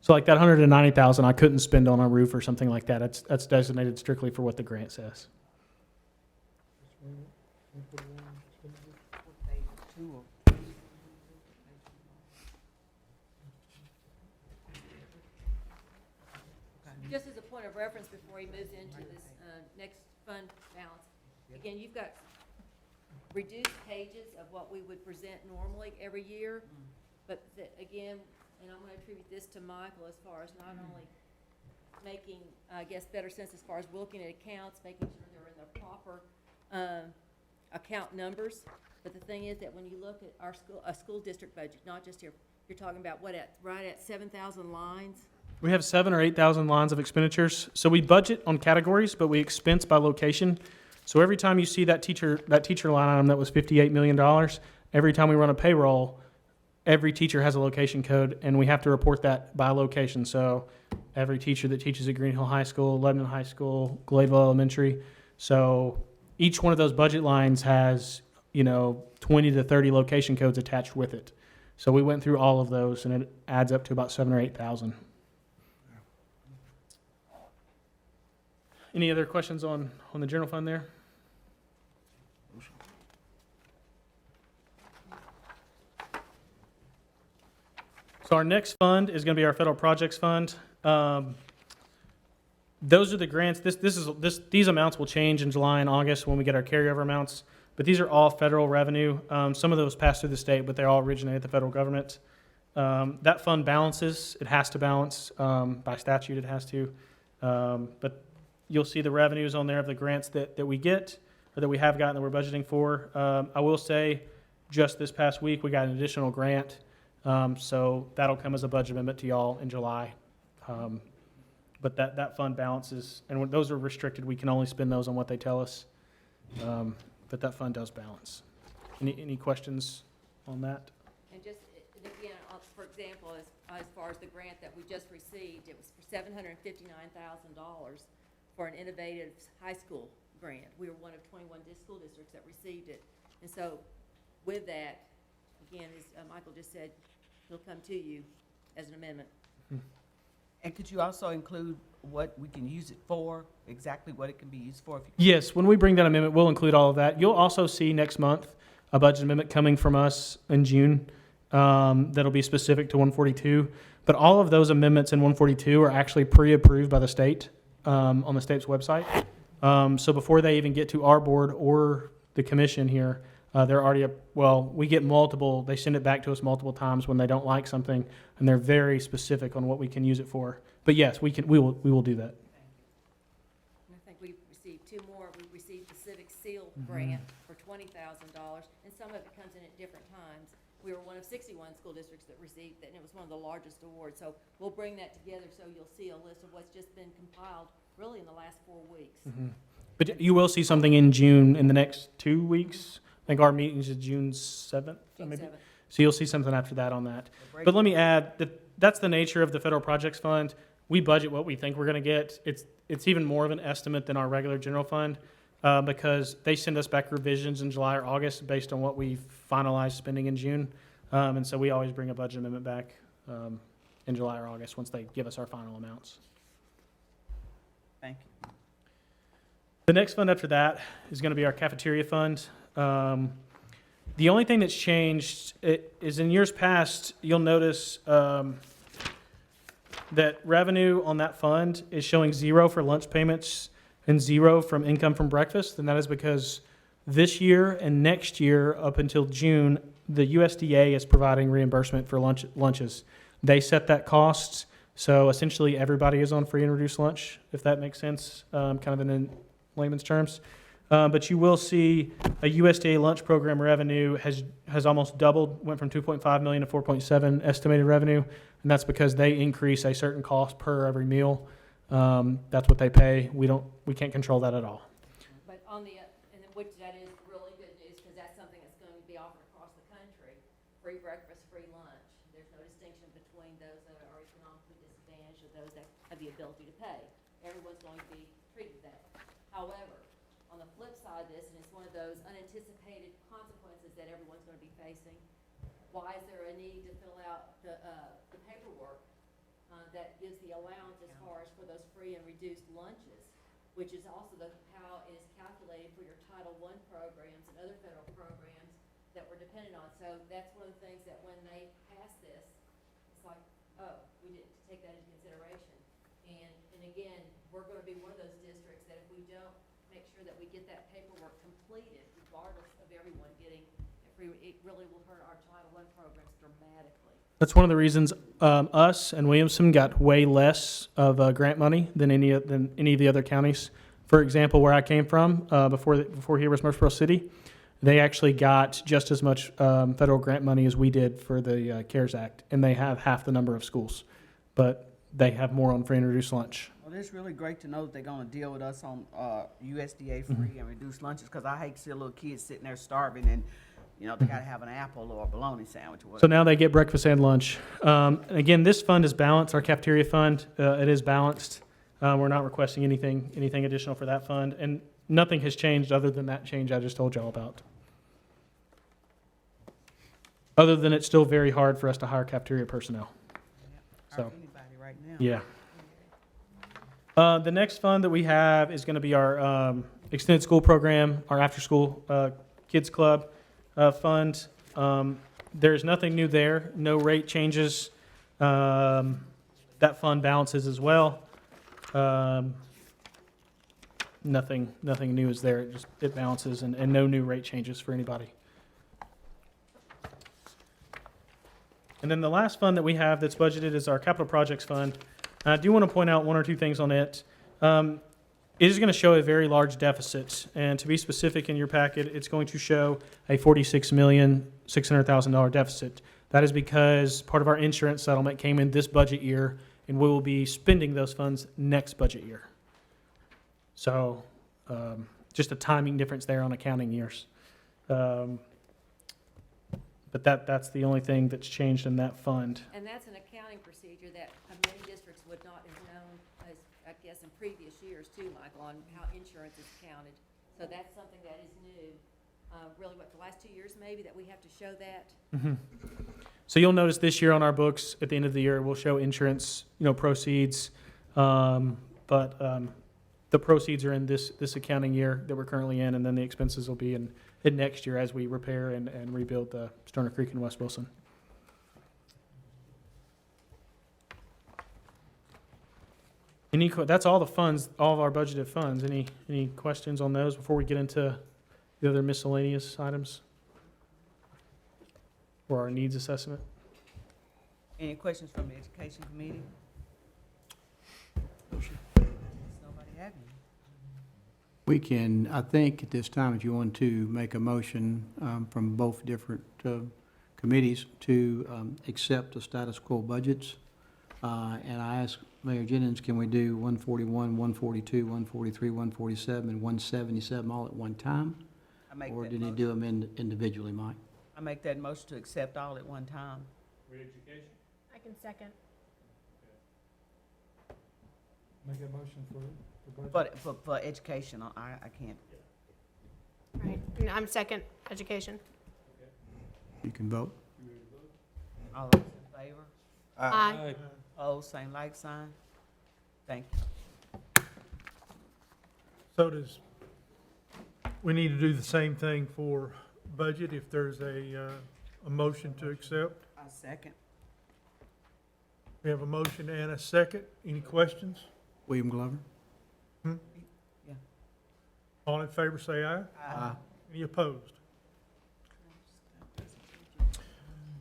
So like that $190,000 I couldn't spend on a roof or something like that. That's designated strictly for what the grant says. Page 2 of- Just as a point of reference before he moves into this next fund balance, again, you've got reduced pages of what we would present normally every year, but again, and I'm going to attribute this to Michael as far as not only making, I guess, better sense as far as looking at accounts, making sure they're in the proper account numbers, but the thing is that when you look at a school district budget, not just here, you're talking about right at 7,000 lines. We have 7,000 or 8,000 lines of expenditures. So we budget on categories, but we expense by location. So every time you see that teacher line item that was $58 million, every time we run a payroll, every teacher has a location code, and we have to report that by location. So every teacher that teaches at Green Hill High School, Lebanon High School, Gladeville Elementary. So each one of those budget lines has, 20 to 30 location codes attached with it. So we went through all of those, and it adds up to about 7,000 or 8,000. Any other questions on the general fund there? So our next fund is going to be our federal projects fund. Those are the grants. These amounts will change in July and August when we get our carryover amounts. But these are all federal revenue. Some of those pass through the state, but they all originate at the federal government. That fund balances. It has to balance by statute. It has to. But you'll see the revenues on there of the grants that we get or that we have gotten that we're budgeting for. I will say, just this past week we got an additional grant. So that'll come as a budget amendment to y'all in July. But that fund balances, and when those are restricted, we can only spend those on what they tell us. But that fund does balance. Any questions on that? And just, and again, for example, as far as the grant that we just received, it was for $759,000 for an innovative high school grant. We were one of 21 school districts that received it. And so with that, again, as Michael just said, he'll come to you as an amendment. And could you also include what we can use it for, exactly what it can be used for? Yes, when we bring that amendment, we'll include all of that. You'll also see next month a budget amendment coming from us in June that'll be specific to 142. But all of those amendments in 142 are actually pre-approved by the state on the state's website. So before they even get to our board or the commission here, they're already, we get multiple, they send it back to us multiple times when they don't like something, and they're very specific on what we can use it for. But yes, we will do that. And I think we received two more. We received the Civic Seal grant for $20,000, and some of it comes in at different times. We were one of 61 school districts that received it, and it was one of the largest awards. So we'll bring that together so you'll see a list of what's just been compiled really in the last 4 weeks. But you will see something in June in the next 2 weeks. I think our meeting is June 7th. June maybe. 7th. So you'll see something after that on that. But let me add that that's the nature of the Federal Projects Fund. We budget what we think we're going to get. It's even more of an estimate than our regular general fund because they send us back revisions in July or August based on what we finalized spending in June. And so we always bring a budget amendment back in July or August once they give us our final amounts. Thank you. The next fund after that is going to be our Cafeteria Fund. The only thing that's changed is in years past, you'll notice that revenue on that fund is showing 0 for lunch payments and 0 from income from breakfast. And that is because this year and next year, up until June, the USDA is providing reimbursement for lunches. They set that cost. So essentially everybody is on free and reduced lunch, if that makes sense, kind of in layman's terms. But you will see a USDA lunch program revenue has almost doubled, went from 2.5 million to 4.7 estimated revenue, and that's because they increase a certain cost per every meal. That's what they pay. We can't control that at all. But on the, and which that is really good news because that's something that's going to be offered across the country, free breakfast, free lunch. There's no distinction between those that are economically disadvantaged or those that have the ability to pay. Everyone's going to be treated that. However, on the flip side of this, and it's one of those unanticipated consequences that everyone's going to be facing, why is there a need to fill out the paperwork that gives the allowance as far as for those free and reduced lunches, which is also how it is calculated for your Title I programs and other federal programs that we're dependent on. So that's one of the things that when they pass this, it's like, oh, we didn't take that into consideration. And again, we're going to be one of those districts that if we don't make sure that we get that paperwork completed, regardless of everyone getting it really will hurt our Title I programs dramatically. That's one of the reasons us and Williamson got way less of grant money than any of the other counties. For example, where I came from before here was Murfreesboro City, they actually got just as much federal grant money as we did for the CARES Act, and they have half the number of schools, but they have more on free and reduced lunch. Well, it's really great to know that they're gonna deal with us on USDA free and reduced lunches, because I hate to see a little kid sitting there starving and, you know, they gotta have an apple or a bologna sandwich or So whatever. now they get breakfast and lunch. Again, this fund is balanced, our cafeteria fund. It is balanced. We're not requesting anything additional for that fund, and nothing has changed other than that change I just told y'all about. Other than it's still very hard for us to hire cafeteria personnel. Or So, anybody right now. yeah. The next fund that we have is going to be our extended school program, our after-school kids club fund. There's nothing new there, no rate changes. That fund balances as well. Nothing new is there. It balances and no new rate changes for anybody. And then the last fund that we have that's budgeted is our capital projects fund. I do want to point out one or two things on it. It is going to show a very large deficit, and to be specific in your packet, it's going to show a $46,600,000 deficit. That is because part of our insurance settlement came in this budget year, and we will be spending those funds next budget year. So just a timing difference there on accounting years. But that's the only thing that's changed in that fund. And that's an accounting procedure that many districts would not have known, as, I guess, in previous years too, Michael, on how insurance is counted. So that's something that is new. Really, the last 2 years maybe that we have to show that? Mm-hmm. So you'll notice this year on our books, at the end of the year, we'll show insurance, proceeds. But the proceeds are in this accounting year that we're currently in, and then the expenses will be in next year as we repair and rebuild the Stoner Creek and West Wilson. That's all the funds, all of our budgeted funds. Any questions on those before we get into the other miscellaneous items? Or our needs assessment? Any questions from the education committee? Nobody have any? We can, I think at this time, if you want to make a motion from both different committees to accept the status quo budgets. And I asked Mayor Jennings, can we do 141, 142, 143, 147, and 177 all at one time? I make Or that did you motion. do them individually, Mike? I make that motion to accept all at one time. I can second. Make a motion for budget. For education, I can't. Right, and I'm second, education. You can vote. All those in favor? Aye. Opposed, same like sign. Thank you. So we need to do the same thing for budget if there's a motion to accept. I second. We have a motion and a second. Any questions? William Glover? All in favor, say aye. Aye. Any opposed?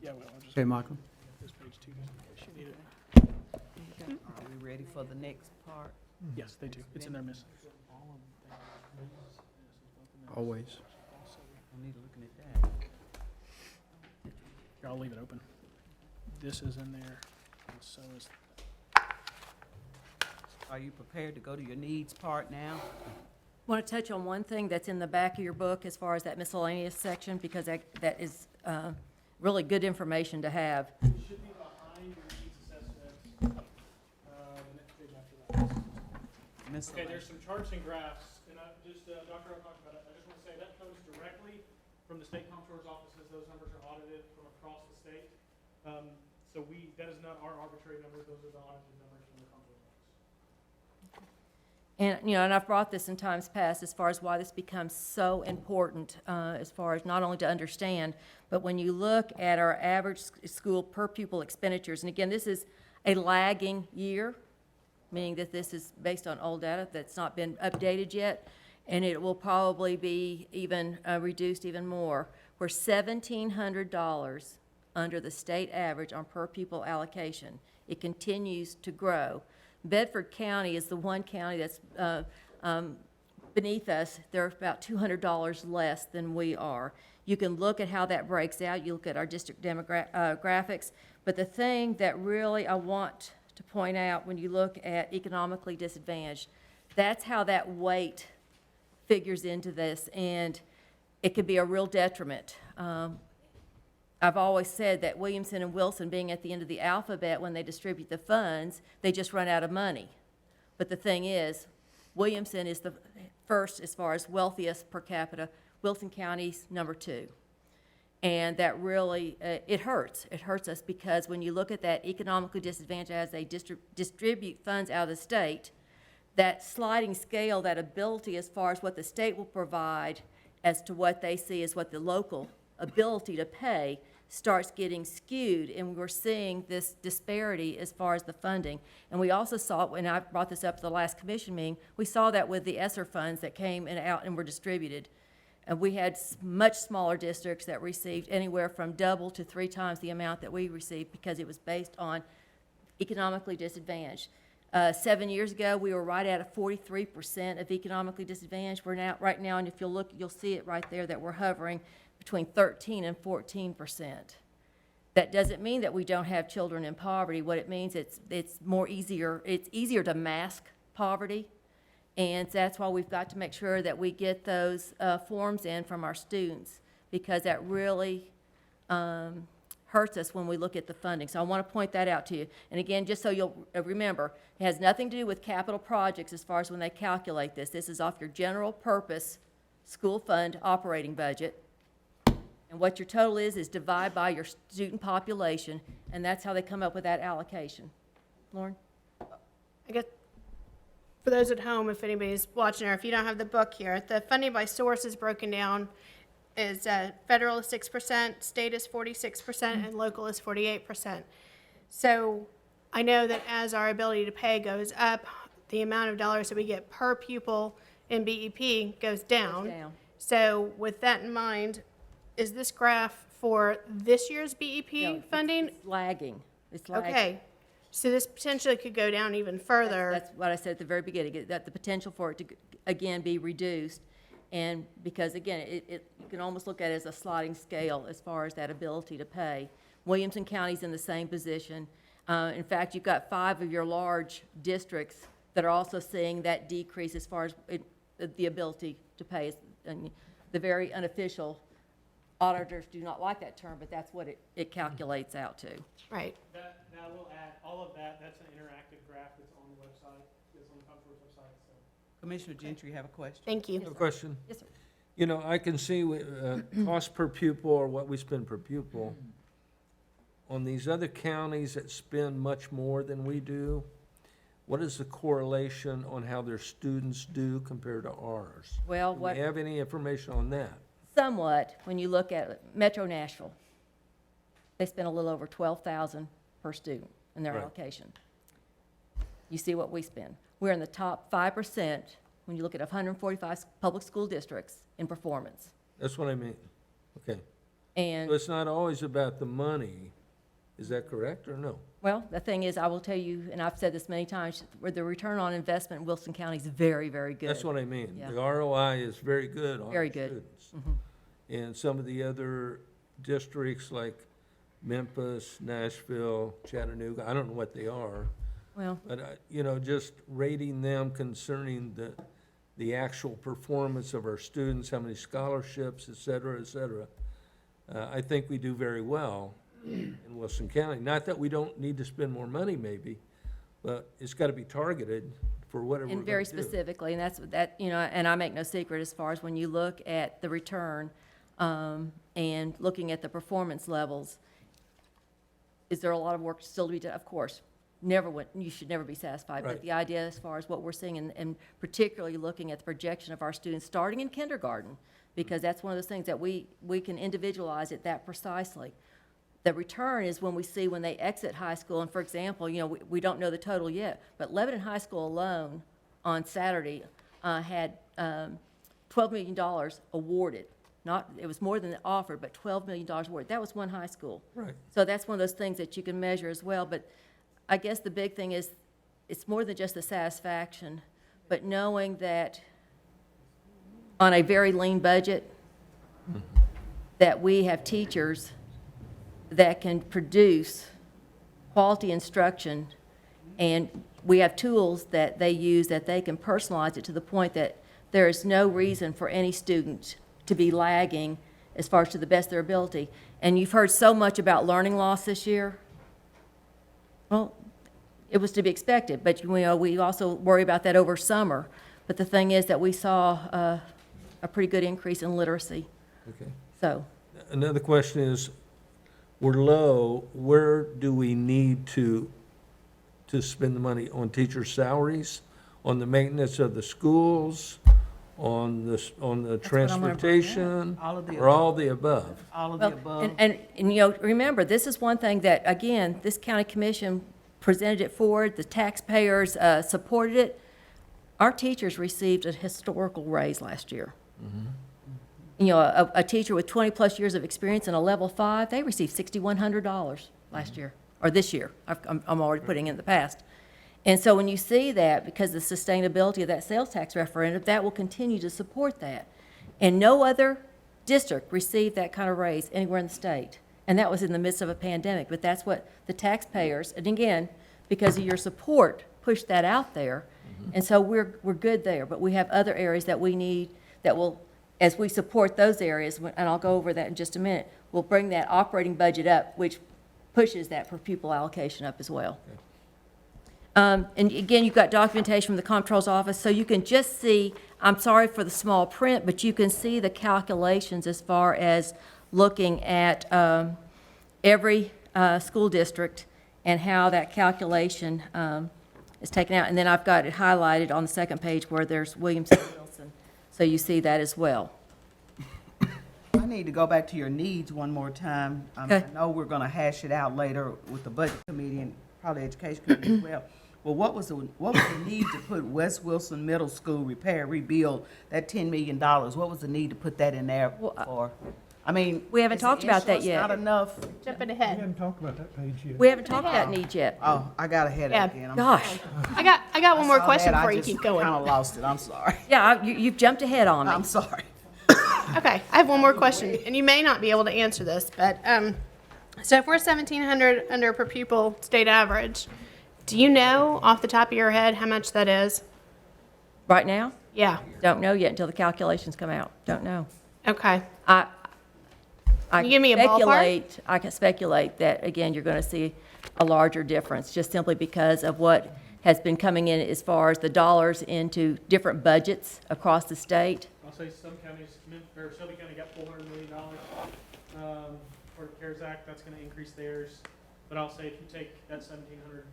Yeah, well, I'll just Okay, Michael? this page too, in case you need it. Are we ready for the next part? Yes, they do. It's in there, miss. Always. I need to looking at that. Here, I'll leave it open. This is in there, and so is, Are you prepared to go to your needs part now? Want to touch on one thing that's in the back of your book as far as that miscellaneous section, because that is really good information to have. it should be behind your needs assessment, the next page after that. Okay, Miscellaneous. there's some charts and graphs, and Dr. O talked about it. I just want to say that comes directly from the state comptroller's offices. Those numbers are audited from across the state. So that is not our arbitrary numbers. Those are the audited numbers from the comptroller's office. And, and I've brought this in times past as far as why this becomes so important, as far as not only to understand, but when you look at our average school per pupil expenditures, and again, this is a lagging year, meaning that this is based on old data that's not been updated yet, and it will probably be even reduced even more. We're $1,700 under the state average on per pupil allocation. It continues to grow. Bedford County is the one county that's beneath us. They're about $200 less than we are. You can look at how that breaks out. You look at our district demographics. But the thing that really I want to point out when you look at economically disadvantaged, that's how that weight figures into this, and it could be a real detriment. I've always said that Williamson and Wilson, being at the end of the alphabet when they distribute the funds, they just run out of money. But the thing is, Williamson is the first as far as wealthiest per capita. Wilson County's number 2. And that really, it hurts. It hurts us because when you look at that economically disadvantaged as they distribute funds out of the state, that sliding scale, that ability as far as what the state will provide as to what they see as what the local ability to pay starts getting skewed, and we're seeing this disparity as far as the funding. And we also saw it, when I brought this up at the last commission meeting, we saw that with the ESSER funds that came out and were distributed. And we had much smaller districts that received anywhere from double to 3 times the amount that we received because it was based on economically disadvantaged. 7 years ago, we were right at a 43% of economically disadvantaged. We're now, right now, and if you'll look, you'll see it right there, that we're hovering between 13 and 14%. That doesn't mean that we don't have children in poverty. What it means, it's easier to mask poverty, and that's why we've got to make sure that we get those forms in from our students, because that really hurts us when we look at the funding. So I want to point that out to you. And again, just so you'll remember, it has nothing to do with capital projects as far as when they calculate this. This is off your general purpose school fund operating budget. And what your total is divide by your student population, and that's how they come up with that allocation. Lauren? I guess, for those at home, if anybody's watching, or if you don't have the book here, the funding by source is broken down is federal is 6%, state is 46%, and local is 48%. So I know that as our ability to pay goes up, the amount of dollars that we get per pupil in BEP goes down. Down. So with that in mind, is this graph for this year's No, BEP funding? It's lagging. It's lagging. Okay, so this potentially could go down even further. That's what I said at the very beginning, that the potential for it to, again, be reduced. And because, again, you can almost look at it as a sliding scale as far as that ability to pay. Williamson County's in the same position. In fact, you've got 5 of your large districts that are also seeing that decrease as far as the ability to pay. And the very unofficial auditors do not like that term, but that's what it calculates out to. Right. Now, we'll add all of that, that's an interactive graph that's on the website, that's on the comptroller's website, so. Commissioner Gentry, you have a question? Thank you. I have a question. Yes, sir. You know, I can see cost per pupil or what we spend per pupil. On these other counties that spend much more than we do, what is the correlation on how their students do compared to ours? Well, Do what, we have any information on that? somewhat, when you look at Metro Nashville, they spend a little over $12,000 per student in their Right. allocation. You see what we spend. We're in the top 5% when you look at 145 public school districts in performance. That's what I mean. Okay. And, So it's not always about the money. Is that correct or no? well, the thing is, I will tell you, and I've said this many times, where the return on investment in Wilson County is very, very good. That's what I mean. Yeah. The ROI is very good on Very our good. students. And some of the other districts like Memphis, Nashville, Chattanooga, I don't know what they are, Well, but, you know, just rating them concerning the actual performance of our students, how many scholarships, et cetera, I think we do very well in Wilson County. Not that we don't need to spend more money maybe, but it's got to be targeted for whatever we're and going very to do. specifically, and that's, that, you know, and I make no secret as far as when you look at the return, and looking at the performance levels, is there a lot of work still to be done? Of course. You should never be satisfied. Right. But the idea as far as what we're seeing, and particularly looking at the projection of our students starting in kindergarten, because that's one of those things that we can individualize it that precisely. The return is when we see when they exit high school, and for example, you know, we don't know the total yet, but Lebanon High School alone on Saturday had $12 million awarded. It was more than offered, but $12 million awarded. That was one high school. Right. So that's one of those things that you can measure as well. But I guess the big thing is, it's more than just the satisfaction, but knowing that on a very lean budget, that we have teachers that can produce quality instruction, and we have tools that they use that they can personalize it to the point that there is no reason for any student to be lagging as far as to the best of their ability. And you've heard so much about learning loss this year. Well, it was to be expected, but you know, we also worry about that over summer. But the thing is that we saw a pretty good increase in literacy. Okay. So, Another question is, we're low, where do we need to spend the money? On teacher salaries, on the maintenance of the schools, on the That's what I'm gonna bring up. transportation? All of the Or all the above? All of the well, above. and, you know, remember, this is one thing that, again, this county commission presented it forward, the taxpayers supported it. Our teachers received a historical raise last year. You know, a teacher with 20-plus years of experience in a level 5, they received $6,100 last year, or this year. I'm already putting in the past. And so when you see that, because of the sustainability of that sales tax referendum, that will continue to support that. And no other district received that kind of raise anywhere in the state. And that was in the midst of a pandemic. But that's what the taxpayers, and again, because of your support, pushed that out there. And so we're good there. But we have other areas that we need that will, as we support those areas, and I'll go over that in just a minute, we'll bring that operating budget up, which pushes that per pupil allocation up as well. And again, you've got documentation from the comptroller's office, so you can just see, I'm sorry for the small print, but you can see the calculations as far as looking at every school district and how that calculation is taken out. And then I've got it highlighted on the second page where there's Williamson and Wilson, so you see that as well. I need to go back to your needs one more time. I Okay. know we're gonna hash it out later with the budget committee and probably education committee as well. Well, what was the need to put West Wilson Middle School repair, rebuild, that $10 million? What was the need to put that in there Well, for? I mean. We haven't is the talked about that insurance yet. Not enough? Jumping We ahead. haven't talked about that page yet. We haven't talked about needs yet. Oh, I got ahead Yeah. of it again. Gosh, I got one more question before you keep going. Kind of lost it, I'm sorry. yeah, you've jumped ahead on me. I'm sorry. Okay, I have one more question, and you may not be able to answer this, but, so if we're 1,700 under per pupil state average, do you know off the top of your head how much that is? Right now, Yeah, don't know yet until the calculations come out. Don't know. okay. I Can you give me a ballpark? I can speculate that, again, you're going to see a larger difference, just simply because of what has been coming in as far as the dollars into different budgets across the state. I'll say some counties, or Shelby County got $400 million for the CARES Act, that's gonna increase theirs. But I'll say if you take that 1,700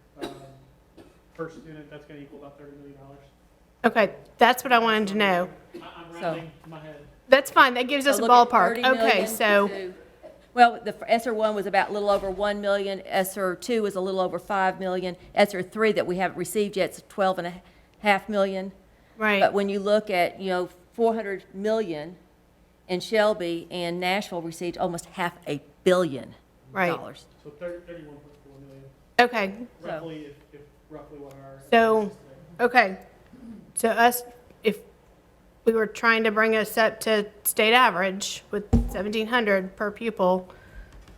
per student, that's gonna equal about $30 million. Okay, that's what I wanted to know. I'm rounding in my head. That's fine, that gives us a So look at ballpark. 30 million Okay, so, to- Well, the ESSER 1 was about a little over 1 million, ESSER 2 was a little over 5 million, ESSER 3 that we haven't received yet is 12.5 million. But right, when you look at, 400 million in Shelby, and Nashville received almost $500 million. right. So 31.4 million, Okay, roughly, if roughly what our. So- okay. So us, if we were trying to bring us up to state average with 1,700 per pupil,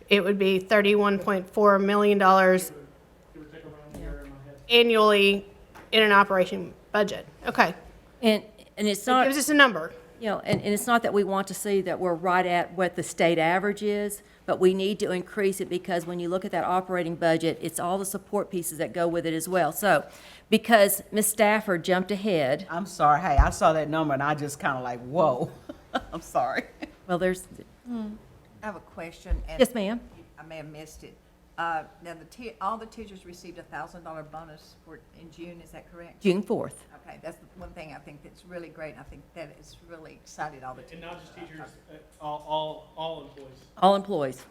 it would be $31.4 million Give or take around here in my head. annually in an operation budget. Okay, And it's it not, gives us a number. and it's not that we want to see that we're right at what the state average is, but we need to increase it because when you look at that operating budget, it's all the support pieces that go with it as well. So, because Ms. Stafford jumped ahead, I'm sorry. Hey, I saw that number and I just kind of like, whoa. I'm sorry. well, there's, I have a question, and yes, ma'am. I may have missed it. Now, all the teachers received a $1,000 bonus in June, is that correct? June 4th. Okay, that's the one thing I think that's really great. I think that is really excited all the teachers. And not just teachers, all employees. All employees,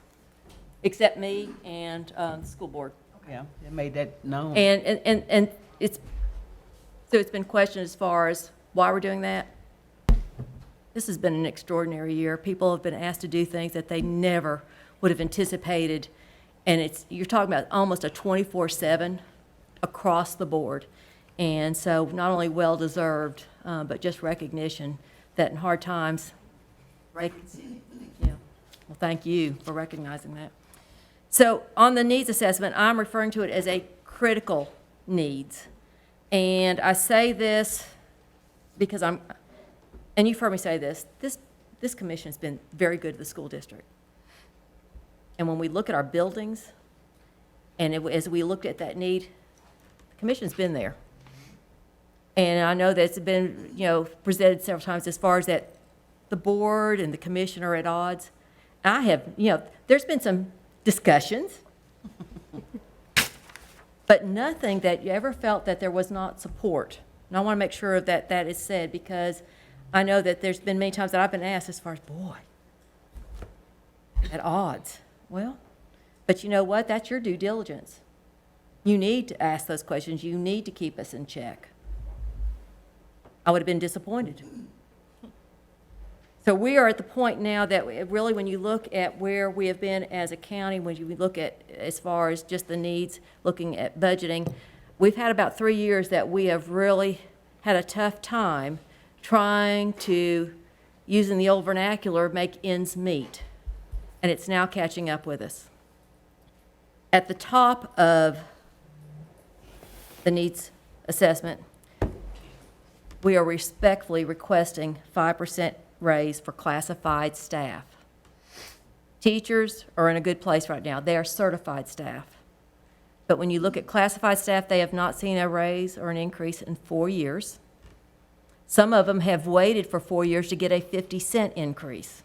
except me and the school board. Yeah, they made that known. And it's, so it's been questioned as far as why we're doing that. This has been an extraordinary year. People have been asked to do things that they never would have anticipated. And you're talking about almost a 24/7 across the board. And so not only well-deserved, but just recognition that in hard times, yeah. Well, thank you for recognizing that. So on the needs assessment, I'm referring to it as a critical needs. And I say this because and you've heard me say this commission's been very good to the school district. And when we look at our buildings, and as we looked at that need, the commission's been there. And I know that it's been, presented several times as far as that the board and the commission are at odds. I have, there's been some discussions, but nothing that you ever felt that there was not support. And I want to make sure that that is said, because I know that there's been many times that I've been asked as far as, boy, at odds. Well, but you know what? That's your due diligence. You need to ask those questions. You need to keep us in check. I would have been disappointed. So we are at the point now that really, when you look at where we have been as a county, when you look at as far as just the needs, looking at budgeting, we've had about 3 years that we have really had a tough time trying to, using the old vernacular, make ends meet. And it's now catching up with us. At the top of the needs assessment, we are respectfully requesting 5% raise for classified staff. Teachers are in a good place right now. They are certified staff. But when you look at classified staff, they have not seen a raise or an increase in 4 years. Some of them have waited for 4 years to get a 50-cent increase.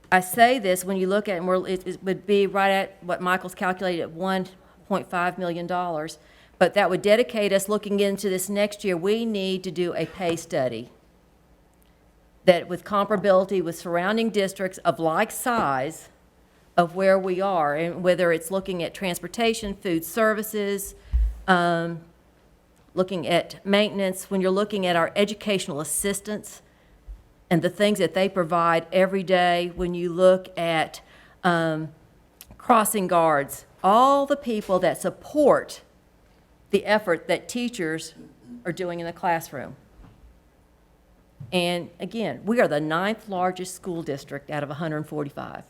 I say this when you look at it would be right at what Michael's calculated at $1.5 million. But that would dedicate us looking into this next year. We need to do a pay study that with comparability with surrounding districts of like size, of where we are, and whether it's looking at transportation, food services, looking at maintenance, when you're looking at our educational assistants and the things that they provide every day, when you look at crossing guards, all the people that support the effort that teachers are doing in the classroom. And again, we are the 9th largest school district out of 145.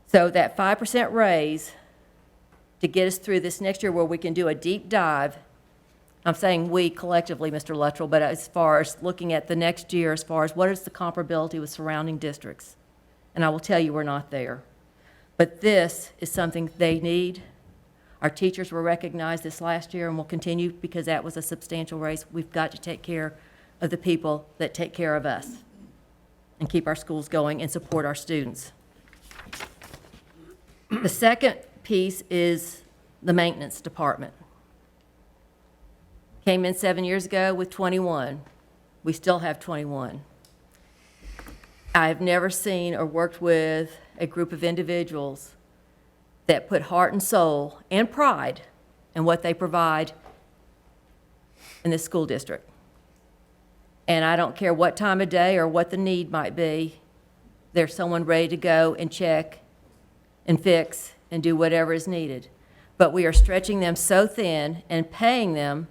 So that 5% raise to get us through this next year where we can do a deep dive, I'm saying we collectively, Mr. Luttrell, but as far as looking at the next year, as far as what is the comparability with surrounding districts. And I will tell you, we're not there. But this is something they need. Our teachers were recognized this last year and will continue because that was a substantial raise. We've got to take care of the people that take care of us and keep our schools going and support our students. The second piece is the maintenance department. Came in 7 years ago with 21. We still have 21. I've never seen or worked with a group of individuals that put heart and soul and pride in what they provide in this school district. And I don't care what time of day or what the need might be, there's someone ready to go and check and fix and do whatever is needed. But we are stretching them so thin and paying them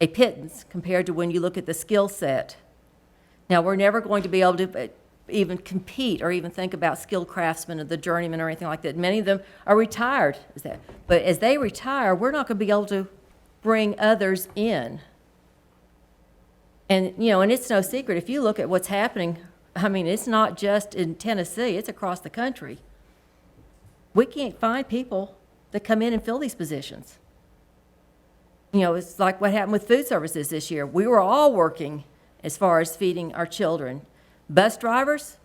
a pittance compared to when you look at the skill set. Now, we're never going to be able to even compete or even think about skilled craftsmen or the journeyman or anything like that. Many of them are retired. But as they retire, we're not going to be able to bring others in. And, you know, and it's no secret. If you look at what's happening, I mean, it's not just in Tennessee, it's across the country. We can't find people that come in and fill these positions. You know, it's like what happened with food services this year. We were all working as far as feeding our children. Bus drivers,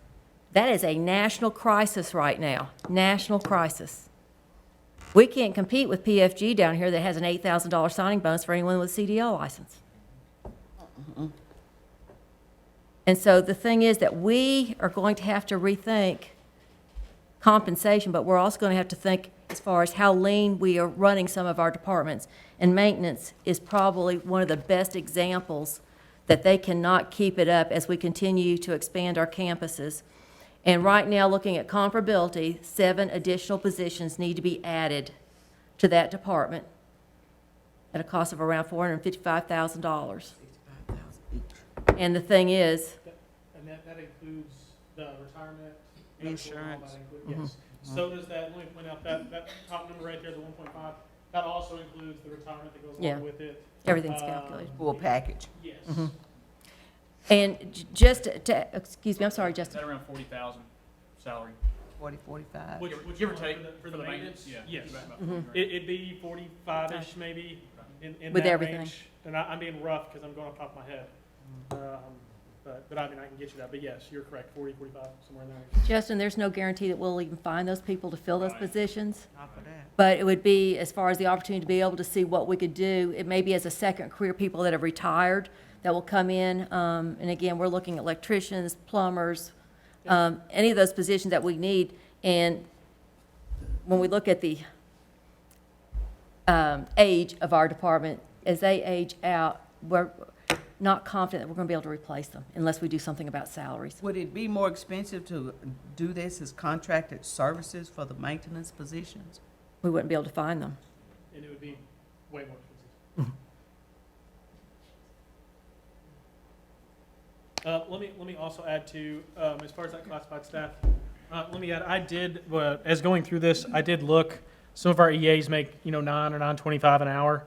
that is a national crisis right now, national crisis. We can't compete with PFG down here that has an $8,000 signing bonus for anyone with a CDL license. And so the thing is that we are going to have to rethink compensation, but we're also going to have to think as far as how lean we are running some of our departments. And maintenance is probably one of the best examples that they cannot keep it up as we continue to expand our campuses. And right now, looking at comparability, 7 additional positions need to be added to that department at a cost of around $455,000. And the thing is, And that includes the retirement? Insurance. Yes. So does that, let me point out, that top number right there, the 1.5, that also includes the retirement that goes Yeah. along with it? everything's calculated. Full package. Yes. And just to, excuse me, I'm sorry, Is Justin. that around 40,000 salary? 40, 45. Which Give or one, take for the maintenance? Yeah. Yes. about Mhm. 40 grand. It'd be 45-ish maybe in With that everything. range. And I'm being rough because I'm going off the top of my head. But I mean, I can get you that. But yes, you're correct, 40, 45, somewhere in there. Justin, there's no guarantee that we'll even find those people to fill those Right. positions. Not for that. But it would be, as far as the opportunity to be able to see what we could do, it may be as a second career, people that have retired that will come in. And again, we're looking at electricians, plumbers, any of those positions that we need. And when we look at the age of our department, as they age out, we're not confident that we're going to be able to replace them unless we do something about salaries. Would it be more expensive to do this as contracted services for the maintenance positions? We wouldn't be able to find them. And it would be way more expensive. Let me also add to, as far as that classified staff, let me add, I did, as going through this, I did look, some of our EAs make, $9 or $9.25 an hour.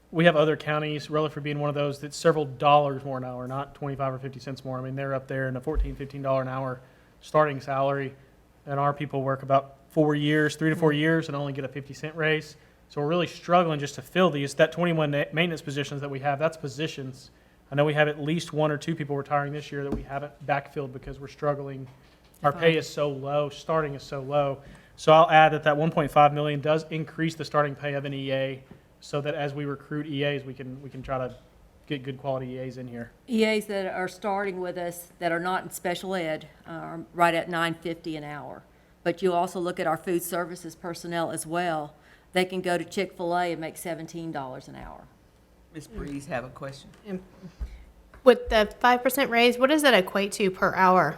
We have other counties, Rutherford being one of those, that's several dollars more an hour, not 25 or 50 cents more. I mean, they're up there in the $14, $15 an hour starting salary, and our people work about 4 years, 3 to 4 years, and only get a 50-cent raise. So we're really struggling just to fill these. That 21 maintenance positions that we have, that's positions. I know we have at least 1 or 2 people retiring this year that we haven't backfilled because we're struggling. Our pay is so low, starting is so low. So I'll add that 1.5 million does increase the starting pay of an EA, so that as we recruit EAs, we can try to get good quality EAs in here. EAs that are starting with us that are not in special ed are right at $9.50 an hour. But you also look at our food services personnel as well. They can go to Chick-fil-A and make $17 an hour. Ms. Breeze have a question. With the 5% raise, what does that equate to per hour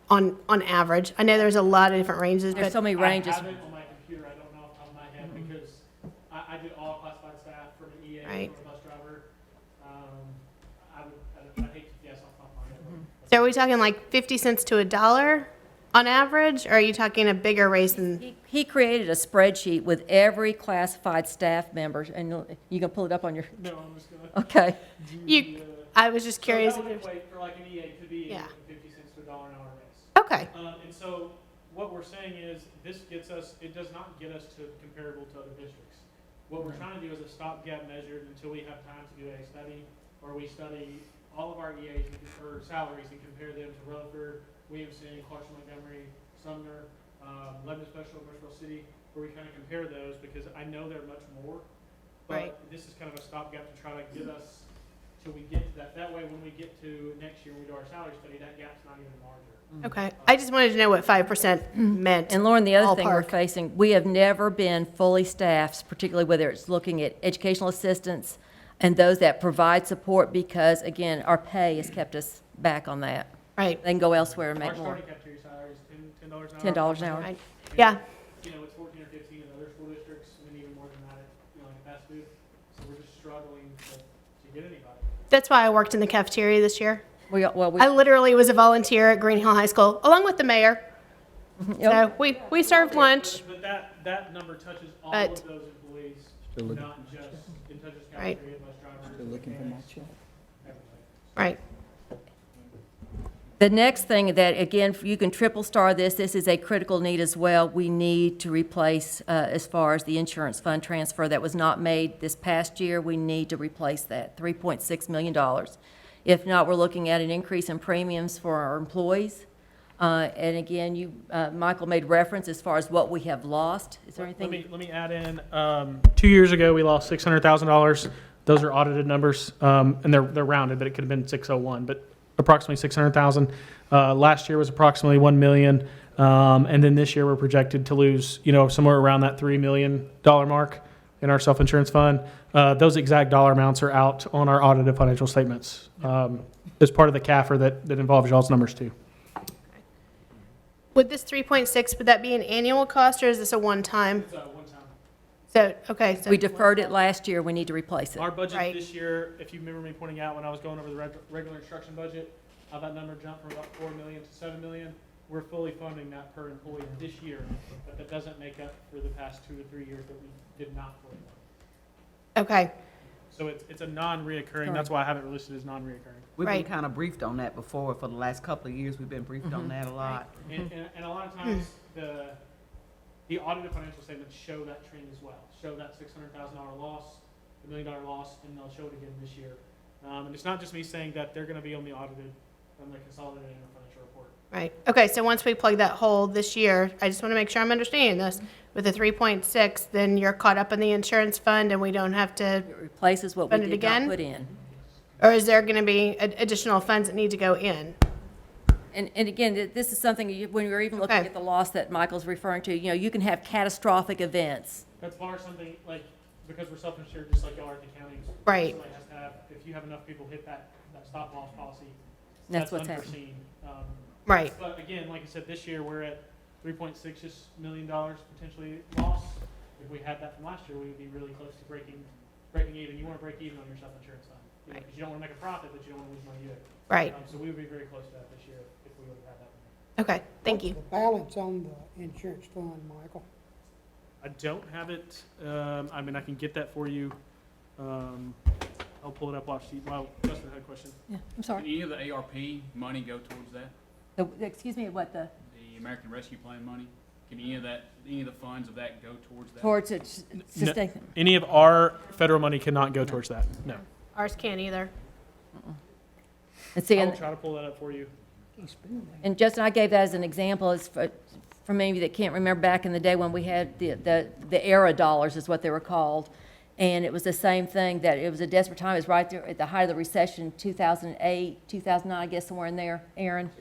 on average? I know there's a lot of different ranges, There's but so many ranges. I have it on my computer, I don't know off the top of my head, because I did all classified staff for the EA, Right. for the bus driver. I'd hate to guess off the top of my head. so are we talking like 50 cents to $1 on average? Or are you talking a bigger raise than, He created a spreadsheet with every classified staff member, and you can pull it up on your, No, I'm just gonna. okay. I was just curious. So if that would there's- equate for like an EA to be Yeah. 50 cents to $1 an hour raise. Okay, And so what we're saying is, this gets us, it does not get us to comparable to other districts. What we're trying to do is a stopgap measure until we have time to do a study, where we study all of our EAs or salaries and compare them to Rutherford, Williamson, Clarkson, Montgomery, Sumner, Lebanon Special, Marshall City, where we kind of compare those, because I know they're much more. Right. But this is kind of a stopgap to try to get us till we get to that. That way, when we get to next year, when we do our salary study, that gap's not even larger. okay. I just wanted to know what 5% meant. And Lauren, the other thing we're Ballpark. facing, we have never been fully staffed, particularly whether it's looking at educational assistants and those that provide support, because again, our pay has kept us back on that. Right, They can go elsewhere and Our make more. starting cafeteria salary is $10 an hour. $10 an hour. right. Yeah, You know, it's 14 or 15 in other school districts, and even more than that at, like fast food. So we're just struggling to get anybody. that's why I worked in the cafeteria this year. We I literally was a volunteer at Green Hill High School, along with the mayor. So we served lunch. But that number touches all But- of those employees, not just, it touches Right. cafeteria, bus drivers, mechanics, everything. Right, The next thing that, again, you can triple star this, this is a critical need as well. We need to replace, as far as the insurance fund transfer that was not made this past year, we need to replace that, $3.6 million. If not, we're looking at an increase in premiums for our employees. And again, Michael made reference as far as what we have lost. Is there anything? Let me add in, 2 years ago, we lost $600,000. Those are audited numbers, and they're rounded, but it could have been 601, but approximately 600,000. Last year was approximately 1 million. And then this year, we're projected to lose, somewhere around that $3 million mark in our self-insurance fund. Those exact dollar amounts are out on our audited financial statements, as part of the CAFR that involves y'all's numbers too. With this 3.6, would that be an annual cost, or is this a one-time? It's one time. So, okay, so. We deferred it last year, we need to replace it. Our budget Right. this year, if you remember me pointing out when I was going over the regular instruction budget, how that number jumped from about 4 million to 7 million. We're fully funding that per employee this year, but that doesn't make up for the past 2 to 3 years that we did not fully fund. Okay, So it's a non-reoccurring, that's why I have it listed as non-reoccurring. We've been Right. kind of briefed on that before. For the last couple of years, we've been briefed on that a lot. And a lot of times, the audited financial statements show that trend as well, show that $600,000 loss, the $1 million loss, and they'll show it again this year. And it's not just me saying that, they're gonna be on the audited, on the consolidated annual financial report. right. Okay, so once we plug that hole this year, I just want to make sure I'm understanding this. With the 3.6, then you're caught up in the insurance fund, and we don't have to, It replaces what we Fund it did not again? put in. or is there going to be additional funds that need to go in? And again, this is something, when you're even looking Okay. at the loss that Michael's referring to, you can have catastrophic events. That's bar something, like, because we're self-insured, just like y'all are at the counties. Right. Somebody has to have, if you have enough people hit that stop-loss policy, That's that's what's happening. unforeseen. Right, But again, like I said, this year, we're at $3.6 million potentially loss. If we had that from last year, we would be really close to breaking even. You want to break even on your self-insurance fund, Right. because you don't want to make a profit, but you don't want to lose money either. right. So we would be very close to that this year if we would have had that. Okay, thank you. The balance on the insurance fund, Michael? I don't have it. I mean, I can get that for you. I'll pull it up while Justin had a question. Yeah, I'm Can sorry. any of the ARP money go towards that? Excuse me, what the, The American Rescue Plan money? Can any of the funds of that go towards that? towards it, sustain, Any of our federal money cannot go towards that, no. Ours can't either. and see, I will and try to pull that up for you. And Justin, I gave that as an example, as for many of you that can't remember back in the day when we had the era dollars is what they were called. And it was the same thing, that it was a desperate time. It was right there at the height of the recession, 2008, 2009, I guess, somewhere in there, Aaron.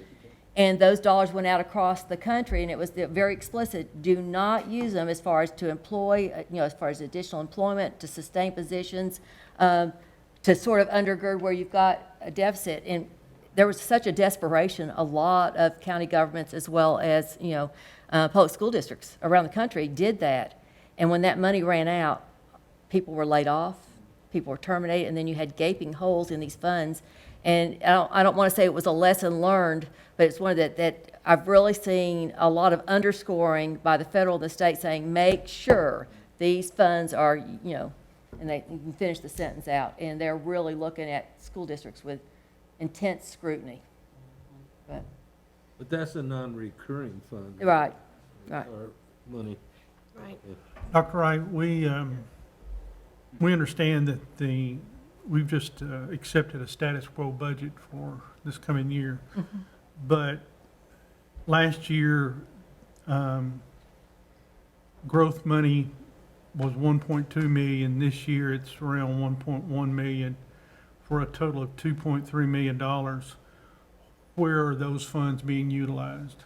And those dollars went out across the country, and it was very explicit: do not use them as far as to employ, as far as additional employment, to sustain positions, to sort of undergird where you've got a deficit. And there was such a desperation. A lot of county governments, as well as, public school districts around the country, did that. And when that money ran out, people were laid off, people were terminated, and then you had gaping holes in these funds. And I don't want to say it was a lesson learned, but it's one that I've really seen a lot of underscoring by the federal and the state, saying, make sure these funds are, and you can finish the sentence out. And they're really looking at school districts with intense scrutiny. But that's a non-recurring fund. Right. Or money. Right. Dr. Wright, we understand that we've just accepted a status quo budget for this coming year. Mm-hmm. But last year, growth money was 1.2 million. This year, it's around 1.1 million, for a total of $2.3 million. Where are those funds being utilized?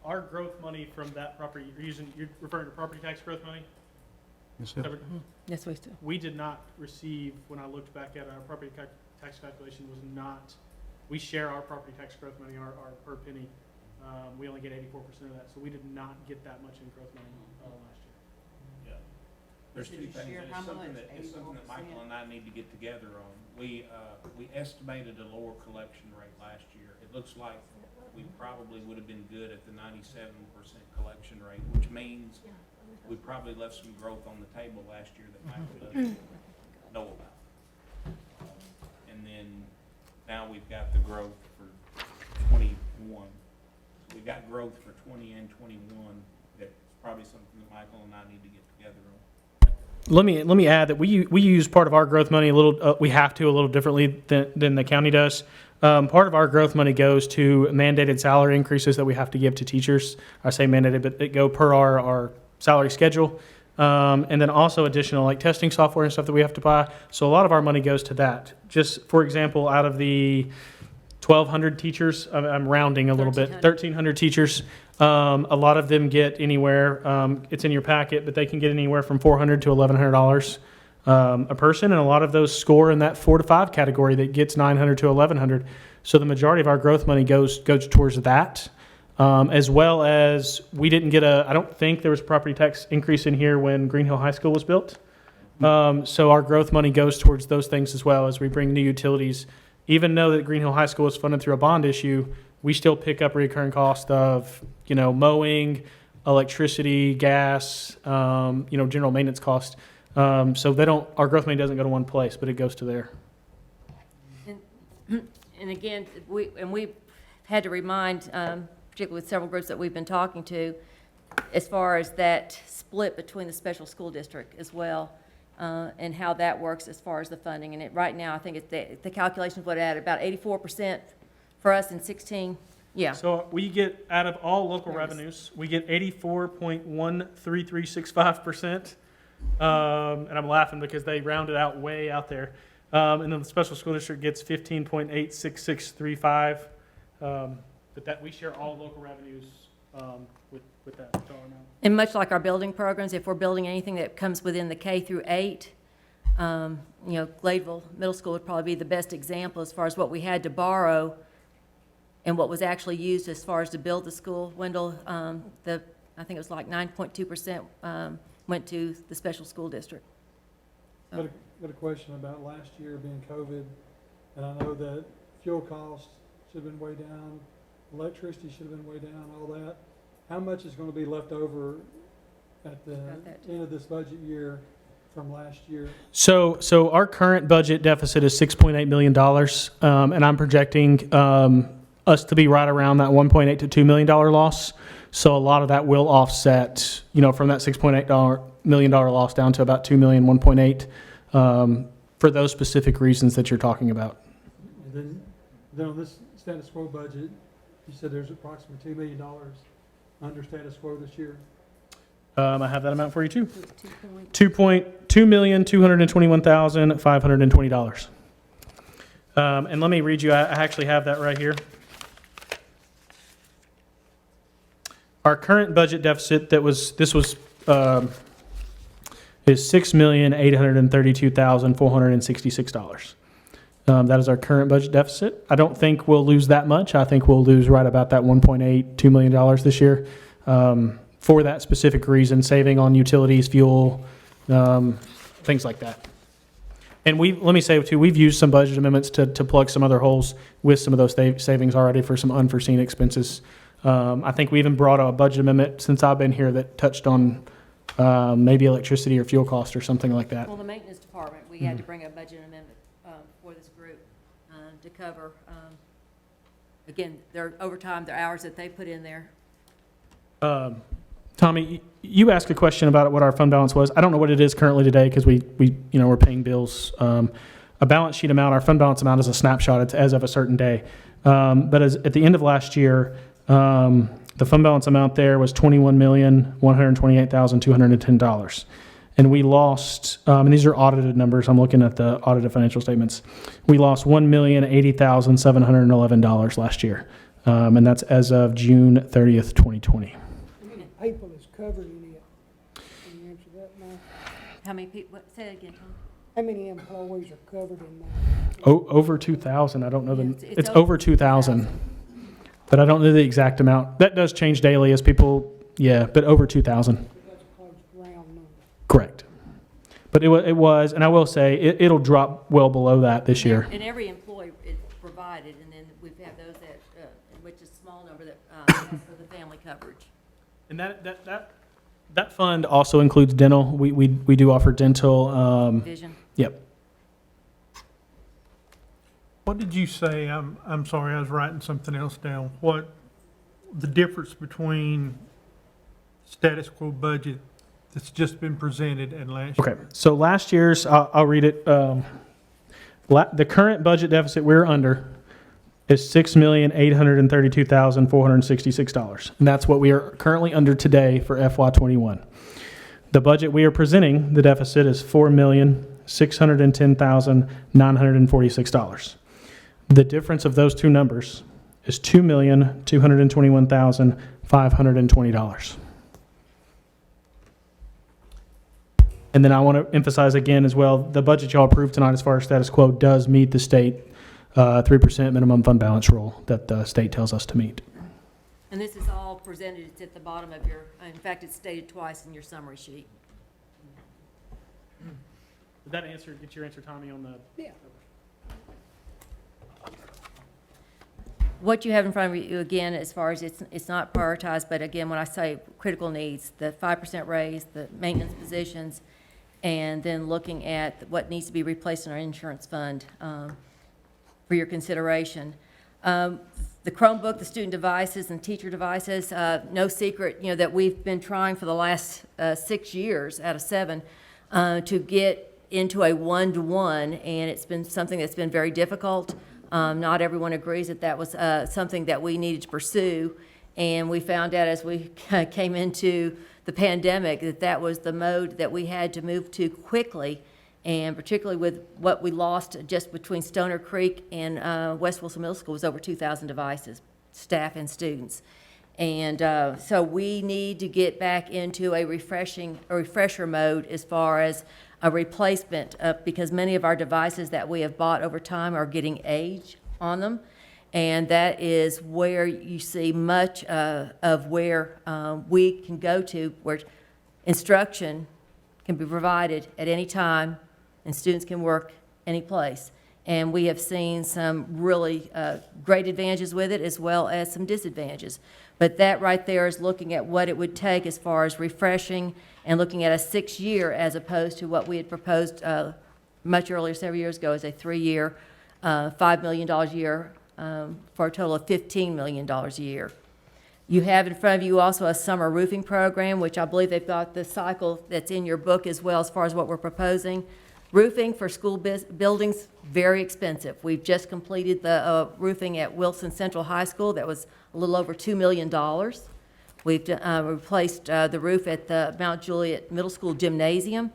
Our growth money from that property, you're referring to property tax growth money? Yes, sir. Yes, we do. We did not receive, when I looked back at our property tax calculation, was not, we share our property tax growth money, our per penny. We only get 84% of that, so we did not get that much in growth money last year. There's two things, and it's something that Michael and I need to get together on. We estimated a lower collection rate last year. It looks like we probably would have been good at the 97% collection rate, which means we probably left some growth on the table last year that Michael doesn't know about. And then now we've got the growth for 21. So we've got growth for 20 and 21. That's probably something that Michael and I need to get together on. Let me add that we use part of our growth money a little. We have to a little differently than the county does. Part of our growth money goes to mandated salary increases that we have to give to teachers. I say mandated, but it go per our salary schedule, and then also additional like testing software and stuff that we have to buy. So a lot of our money goes to that. Just for example, out of the 1,200 teachers, I'm rounding a little bit, 1,300 teachers. A lot of them get anywhere, it's in your packet, but they can get anywhere from $400 to $1,100 a person, and a lot of those score in that 4 to 5 category that gets $900 to $1,100. So the majority of our growth money goes towards that, as well as we didn't get I don't think there was a property tax increase in here when Green Hill High School was built. So our growth money goes towards those things as well as we bring new utilities. Even though that Green Hill High School is funded through a bond issue, we still pick up recurring cost of, mowing, electricity, gas, general maintenance cost. So our growth money doesn't go to one place, but it goes to there. And again, we've had to remind, particularly with several groups that we've been talking to, as far as that split between the special school district as well, and how that works as far as the funding. And right now, I think the calculations would add about 84% for us in 16. Yeah. So we get, out of all local revenues, we get 84.13365%. And I'm laughing because they rounded out way out there. And then the special school district gets 15.86635. But that we share all local revenues with that dollar amount. And much like our building programs, if we're building anything that comes within the K through 8, Gladeville Middle School would probably be the best example as far as what we had to borrow and what was actually used as far as to build the school. Wendell, I think it was like 9.2% went to the special school district. Got a question about last year being COVID, and I know that fuel costs should have been way down, electricity should have been way down, all that. How much is going to be left over at the end of this budget year from last year? So our current budget deficit is $6.8 million, and I'm projecting us to be right around that $1.8 to $2 million loss. So a lot of that will offset, from that $6.8 million loss down to about $2 million, 1.8, for those specific reasons that you're talking about. And then on this status quo budget, you said there's approximately $2 million under status quo this year? I have that amount for you too. $2,221,520. And let me read you, I actually have that right here. Our current budget deficit is $6,832,466. That is our current budget deficit. I don't think we'll lose that much. I think we'll lose right about that $1.82 million this year for that specific reason, saving on utilities, fuel, things like that. And let me say too, we've used some budget amendments to plug some other holes with some of those savings already for some unforeseen expenses. I think we even brought a budget amendment since I've been here that touched on maybe electricity or fuel cost or something like that. Well, the maintenance department, we had to bring a budget amendment for this group to cover, again, their overtime, their hours that they put in there. Tommy, you asked a question about what our fund balance was. I don't know what it is currently today because we're paying bills. A balance sheet amount, our fund balance amount is a snapshot. It's as of a certain day. But at the end of last year, the fund balance amount there was $21,128,210. And we lost, and these are audited numbers. I'm looking at the audited financial statements. We lost $1,080,711 last year. And that's as of June 30th, 2020. How many people is covered in it? Can you answer that now? How many people, say it again, Tom? How many employees are covered in that? Over 2,000. I don't know It's over 2,000. But I don't know the exact amount. That does change daily as people, but over 2,000. That's a close round number. Correct. But it was, and I will say, it'll drop well below that this year. And every employee is provided, and then we've had those that, which is a small number that, for the family coverage. And that fund also includes dental. We do offer dental. Vision. Yep. What did you say? I'm sorry, I was writing something else down. What, the difference between status quo budget that's just been presented and last year? Okay. So last year's, I'll read it. The current budget deficit we're under is $6,832,466. And that's what we are currently under today for FY21. The budget we are presenting, the deficit is $4,610,946. The difference of those two numbers is $2,221,520. And then I want to emphasize again as well, the budget y'all approved tonight as far as status quo does meet the state 3% minimum fund balance rule that the state tells us to meet. And this is all presented, it's at the bottom of your, in fact, it's stated twice in your summary sheet. Did that get your answer, Tommy, on the? Yeah. What you have in front of you, again, as far as it's not prioritized, but again, when I say critical needs, the 5% raise, the maintenance positions, and then looking at what needs to be replaced in our insurance fund for your consideration. The Chromebook, the student devices and teacher devices, no secret, that we've been trying for the last 6 years out of 7 to get into a one-to-one, and it's been something that's been very difficult. Not everyone agrees that that was something that we needed to pursue, and we found out as we came into the pandemic that that was the mode that we had to move to quickly, and particularly with what we lost just between Stoner Creek and West Wilson Middle School was over 2,000 devices, staff and students. And so we need to get back into a refresher mode as far as a replacement, because many of our devices that we have bought over time are getting age on them. And that is where you see much of where we can go to, where instruction can be provided at any time and students can work any place. And we have seen some really great advantages with it as well as some disadvantages. But that right there is looking at what it would take as far as refreshing and looking at a 6-year as opposed to what we had proposed much earlier, several years ago, as a 3-year, $5 million a year for a total of $15 million a year. You have in front of you also a summer roofing program, which I believe they've got the cycle that's in your book as well as far as what we're proposing. Roofing for school buildings, very expensive. We've just completed the roofing at Wilson Central High School. That was a little over $2 million. We've replaced the roof at the Mount Juliet Middle School Gymnasium,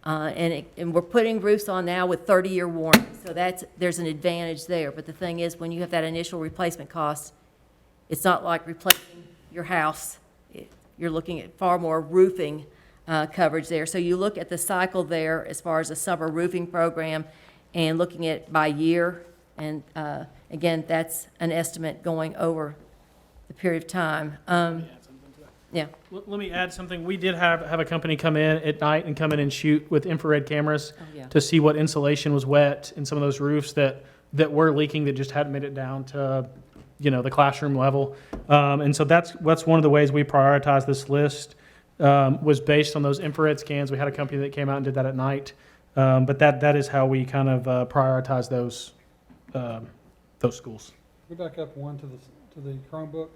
and we're putting roofs on now with 30-year warranty, so there's an advantage there. But the thing is, when you have that initial replacement cost, it's not like replacing your house. You're looking at far more roofing coverage there. So you look at the cycle there as far as a summer roofing program and looking at by year. And again, that's an estimate going over the period of time. Yeah. Let me add something. We did have a company come in at night and come in and shoot with infrared cameras yeah. to see what insulation was wet in some of those roofs that were leaking that just hadn't made it down to, the classroom level. And so that's one of the ways we prioritize this list, was based on those infrared scans. We had a company that came out and did that at night. But that is how we kind of prioritize those schools. We back up one to the Chromebook.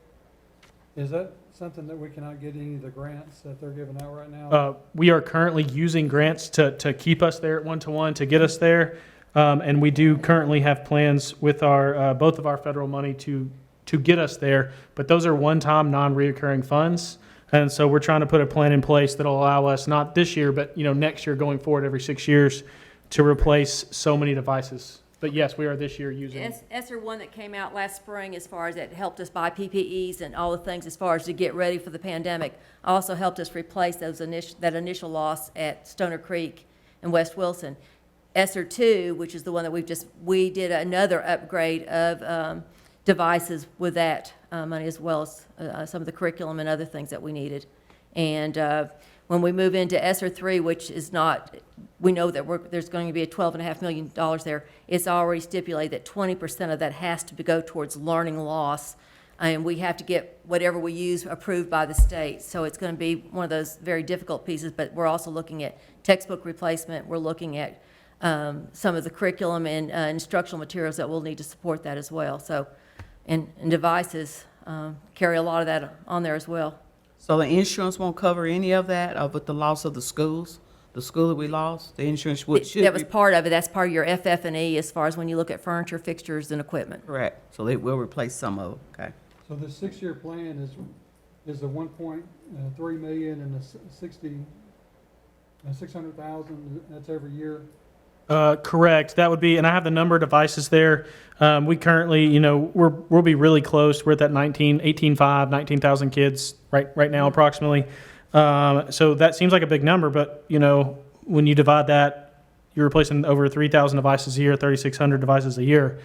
Is that something that we cannot get any of the grants that they're giving out right now? We are currently using grants to keep us there at 1-to-1, to get us there. And we do currently have plans with our both of our federal money to get us there. But those are one-time, non-reoccurring funds. And so we're trying to put a plan in place that'll allow us, not this year, but next year, going forward every 6 years, to replace so many devices. But yes, we are this year using. ESSER one that came out last spring, as far as it helped us buy PPEs and all the things as far as to get ready for the pandemic, also helped us replace that initial loss at Stoner Creek and West Wilson. ESSER two, which is the one that we did another upgrade of devices with that money, as well as some of the curriculum and other things that we needed. And when we move into ESSER three, which is not, we know that there's going to be a $12.5 million there. It's already stipulated that 20% of that has to go towards learning loss, and we have to get whatever we use approved by the state. So it's going to be one of those very difficult pieces, but we're also looking at textbook replacement. We're looking at some of the curriculum and instructional materials that we'll need to support that as well. So, and devices carry a lot of that on there as well. So the insurance won't cover any of that, with the loss of the schools? The school that we lost, the insurance should That was part of it. That's part of your FF&E as far as when you look at furniture, fixtures, and equipment. Correct. So they will replace some of it, okay. So the 6-year plan is the 1.3 million and the 600,000, that's every year? Correct. That would be, and I have the number of devices there. We currently, we'll be really close. We're at that 19,000 kids right now approximately. So that seems like a big number, but when you divide that, you're replacing over 3,000 devices a year, 3,600 devices a year.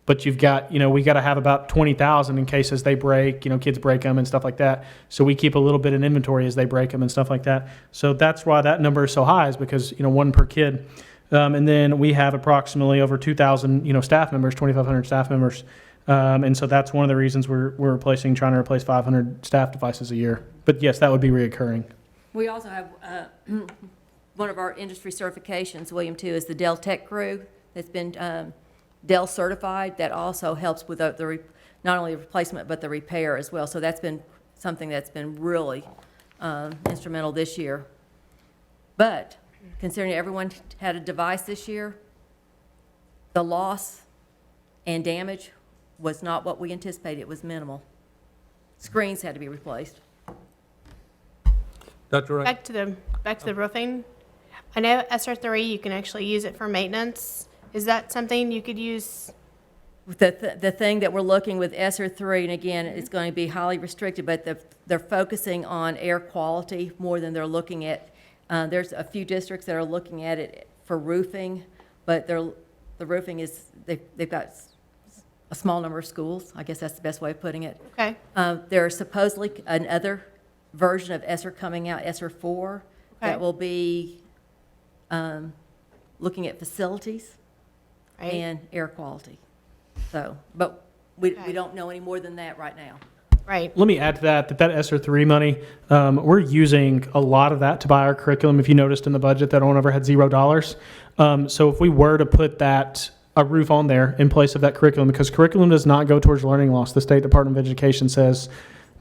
But you've got, we got to have about 20,000 in case as they break, kids break them and stuff like that. So we keep a little bit in inventory as they break them and stuff like that. So that's why that number is so high, is because, one per kid. And then we have approximately over 2,000, staff members, 2,500 staff members. And so that's one of the reasons we're trying to replace 500 staff devices a year. But yes, that would be reoccurring. We also have one of our industry certifications, William II, is the Dell Tech Crew that's been Dell certified. That also helps with not only the replacement but the repair as well. So that's been something that's been really instrumental this year. But considering everyone had a device this year, the loss and damage was not what we anticipated. It was minimal. Screens had to be replaced. Dr. Wright? Back to the roofing. I know ESSER 3, you can actually use it for maintenance. Is that something you could use? The thing that we're looking with ESSER 3, and again, it's going to be highly restricted, but they're focusing on air quality more than they're looking at. There's a few districts that are looking at it for roofing, but the roofing is, they've got a small number of schools. I guess that's the best way of putting it. Okay. There's supposedly another version of ESSER coming out, ESSER 4, that will be looking at facilities and air quality. So, but we don't know any more than that right now. Right. Let me add to that ESSER 3 money, we're using a lot of that to buy our curriculum. If you noticed in the budget, that on over had $0. So if we were to put a roof on there in place of that curriculum, because curriculum does not go towards learning loss. The State Department of Education says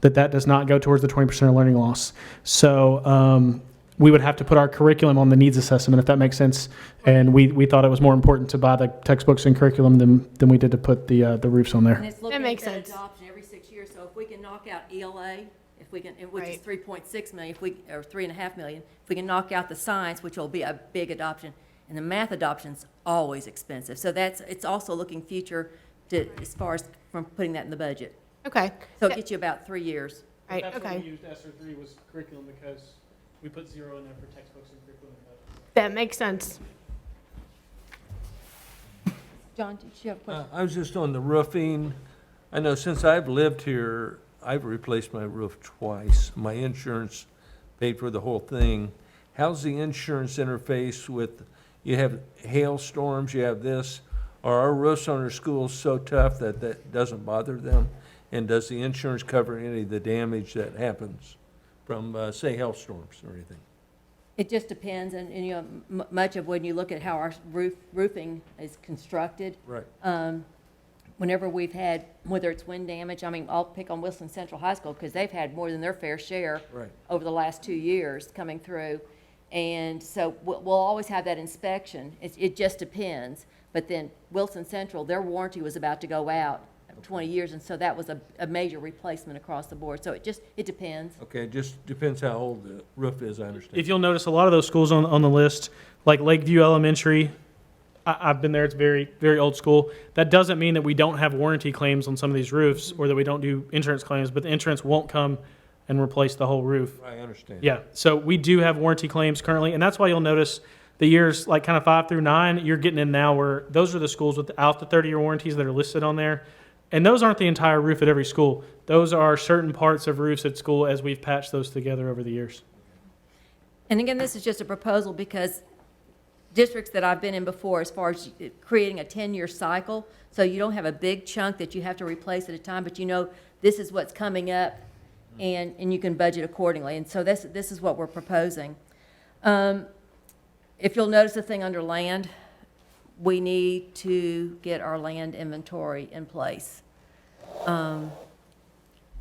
that does not go towards the 20% of learning loss. So we would have to put our curriculum on the needs assessment, if that makes sense. And we thought it was more important to buy the textbooks and curriculum than we did to put the roofs on there. And it's looking That makes at sense. adoption every 6 years. So if we can knock out ELA, if if we can, which is Right. 3.6 million, if we, or 3.5 million. If we can knock out the science, which will be a big adoption, and the math adoption's always expensive. So it's also looking future to, as far as from putting that in the budget. Okay. So it gets you about 3 years. Right, That's why okay. we used ESSER 3 was curriculum, because we put 0 in there for textbooks and curriculum in the budget. That makes sense. John, did you have a question? I was just on the roofing. I know since I've lived here, I've replaced my roof twice. My insurance paid for the whole thing. How's the insurance interface with, you have hailstorms, you have this? Are our roofs on our schools so tough that that doesn't bother them? And does the insurance cover any of the damage that happens from, say, hailstorms or anything? It just depends, and you know, much of when you look at how our roofing is constructed, Right. whenever we've had, whether it's wind damage, I mean, I'll pick on Wilson Central High School, because they've had more than their fair share Right. over the last 2 years coming through. And so we'll always have that inspection. It just depends. But then Wilson Central, their warranty was about to go out 20 years, and so that was a major replacement across the board. So it depends. Okay, it just depends how old the roof is, I understand. If you'll notice, a lot of those schools on the list, like Lakeview Elementary, I've been there, it's very, very old school. That doesn't mean that we don't have warranty claims on some of these roofs, or that we don't do insurance claims, but the insurance won't come and replace the whole roof. I understand. Yeah, so we do have warranty claims currently, and that's why you'll notice the years like kind of 5 through 9, you're getting in now where those are the schools without the 30-year warranties that are listed on there. And those aren't the entire roof at every school. Those are certain parts of roofs at school as we've patched those together over the years. And again, this is just a proposal because districts that I've been in before, as far as creating a 10-year cycle, so you don't have a big chunk that you have to replace at a time, but you know this is what's coming up, and you can budget accordingly. And so this is what we're proposing. If you'll notice the thing under land, we need to get our land inventory in place. When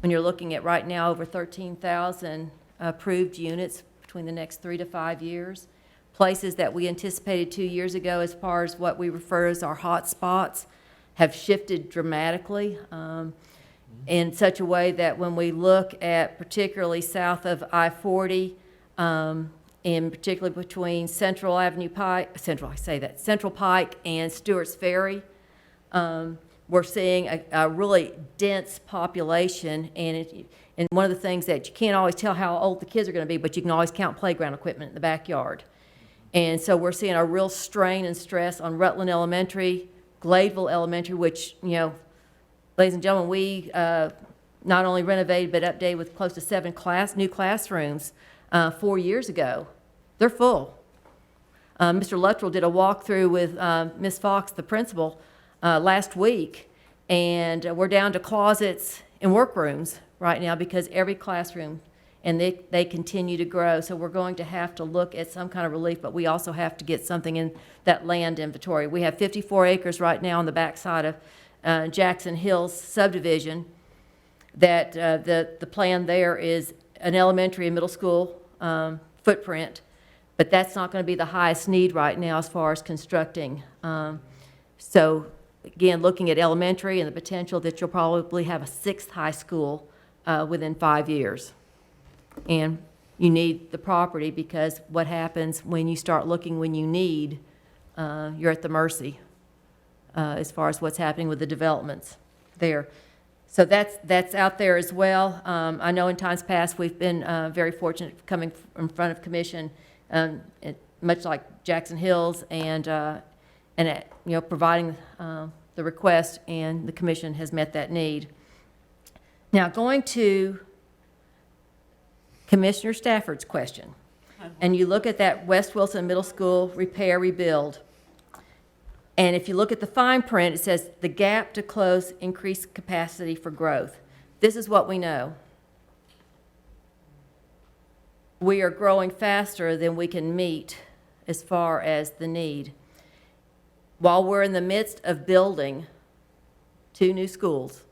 you're looking at right now over 13,000 approved units between the next 3 to 5 years, places that we anticipated 2 years ago as far as what we refer as our hot spots have shifted dramatically in such a way that when we look at particularly south of I-40, and particularly between Central Pike and Stewart's Ferry, we're seeing a really dense population, and one of the things that you can't always tell how old the kids are going to be, but you can always count playground equipment in the backyard. And so we're seeing a real strain and stress on Rutland Elementary, Gladeville Elementary, which, you know, ladies and gentlemen, we not only renovated but updated with close to 7 new classrooms 4 years ago. They're full. Mr. Luttrell did a walkthrough with Ms. Fox, the principal, last week, and we're down to closets and workrooms right now because every classroom, and they continue to grow. So we're going to have to look at some kind of relief, but we also have to get something in that land inventory. We have 54 acres right now on the backside of Jackson Hills subdivision that the plan there is an elementary and middle school footprint, but that's not going to be the highest need right now as far as constructing. So again, looking at elementary and the potential that you'll probably have a 6th high school within 5 years. And you need the property because what happens when you start looking when you need, you're at the mercy as far as what's happening with the developments there. So that's out there as well. I know in times past we've been very fortunate coming in front of commission, much like Jackson Hills, and you know, providing the request, and the commission has met that need. Now, going to Commissioner Stafford's question, and you look at that West Wilson Middle School repair rebuild, and if you look at the fine print, it says the gap to close increased capacity for growth. This is what we know. We are growing faster than we can meet as far as the need. While we're in the midst of building 2 new schools,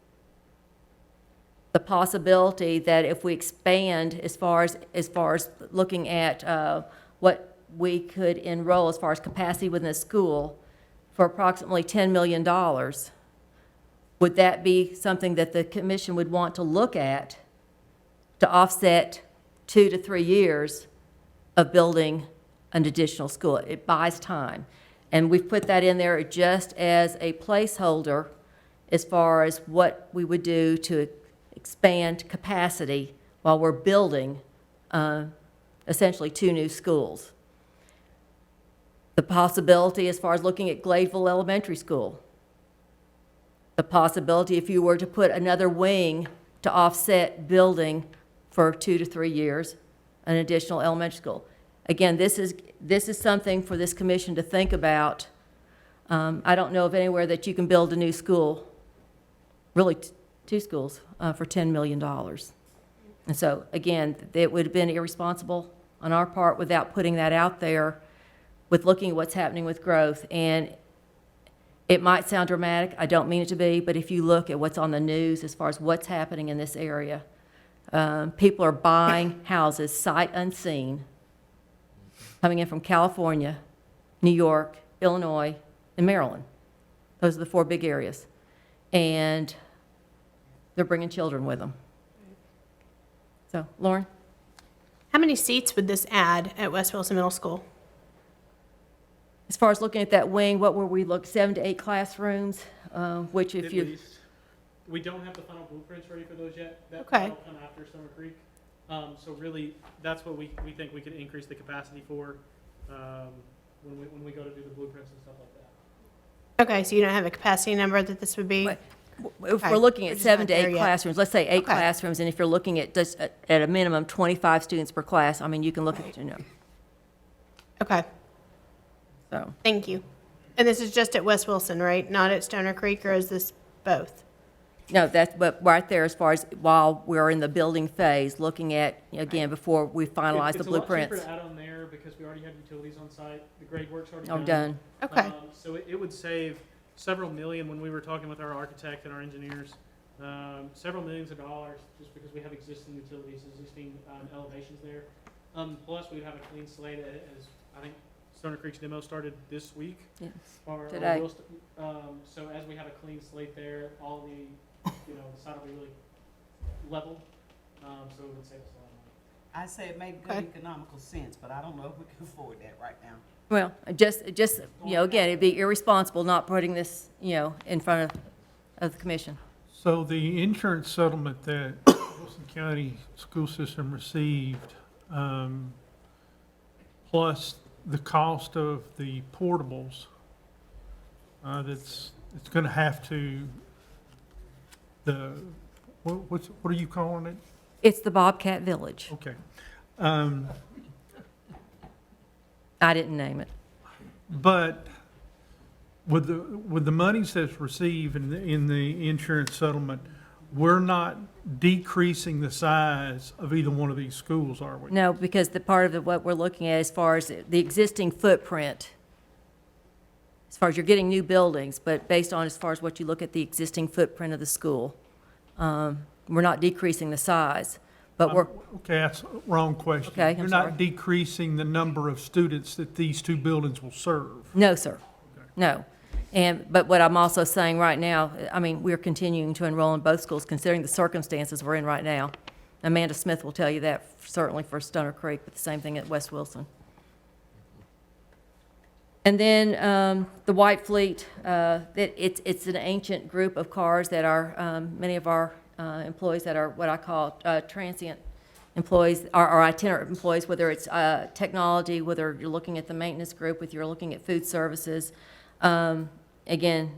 the possibility that if we expand as far as looking at what we could enroll as far as capacity within a school for approximately $10 million, would that be something that the commission would want to look at to offset 2 to 3 years of building an additional school. It buys time. And we've put that in there just as a placeholder as far as what we would do to expand capacity while we're building essentially 2 new schools. The possibility as far as looking at Gladeville Elementary School. The possibility if you were to put another wing to offset building for 2 to 3 years, an additional elementary school. Again, this is something for this commission to think about. I don't know of anywhere that you can build a new school, really 2 schools, for $10 million. And so, again, it would have been irresponsible on our part without putting that out there, with looking at what's happening with growth. And it might sound dramatic, I don't mean it to be, but if you look at what's on the news as far as what's happening in this area, people are buying houses sight unseen, coming in from California, New York, Illinois, and Maryland. Those are the 4 big areas. And they're bringing children with them. So, Lauren? How many seats would this add at West Wilson Middle School? As far as looking at that wing, what were we, 7 to 8 classrooms, which if At you... least. We don't have the final blueprints ready for those yet. That Okay. will come after Summer Creek. So really, that's what we think we could increase the capacity for when we go to do the blueprints and stuff like that. Okay, so you don't have a capacity number that this would be? If Okay. we're looking We're at just 7 not to 8 there yet. classrooms, let's say 8 Okay. classrooms, and if you're looking at just at a minimum 25 students per class, I mean, you can look at, Okay, so. thank you. And this is just at West Wilson, right? Not at Stoner Creek, or is this both? No, that's, but right there, as far as while we're in the building phase, looking at, again, before we finalize the It's a lot blueprints. cheaper to add on there because we already have utilities on site. The grade work's already Oh, done. done. Okay. So it would save several million when we were talking with our architect and our engineers. Several millions of dollars just because we have existing utilities, existing elevations there. Plus, we'd have a clean slate as I think Stoner Creek's demo started this week. Yes. Or Today. will so as we have a clean slate there, all the, the site will be really level. So it would save us a lot of money. I say it made good Okay. economical sense, but I don't know if we can afford that right now. Well, just, again, it'd be irresponsible not putting this, in front of the commission. So the insurance settlement that Wilson County School System received, plus the cost of the portables, it's going to have to, what are you calling it? It's the Bobcat Village. Okay. I didn't name it. But with the monies that's received in the insurance settlement, we're not decreasing the size of either one of these schools, are we? No, because the part of what we're looking at as far as the existing footprint, as far as you're getting new buildings, but based on as far as what you look at the existing footprint of the school, we're not decreasing the size, but we're, Okay, that's a wrong question. Okay, I'm You're sorry. not decreasing the number of students that these 2 buildings will serve. no, sir, no. But what I'm also saying right now, I mean, we're continuing to enroll in both schools considering the circumstances we're in right now. Amanda Smith will tell you that certainly for Stoner Creek, but the same thing at West Wilson. And then the White Fleet, it's an ancient group of cars that are, many of our employees that are what I call transient employees, or itinerant employees, whether it's technology, whether you're looking at the maintenance group, whether you're looking at food services. Again,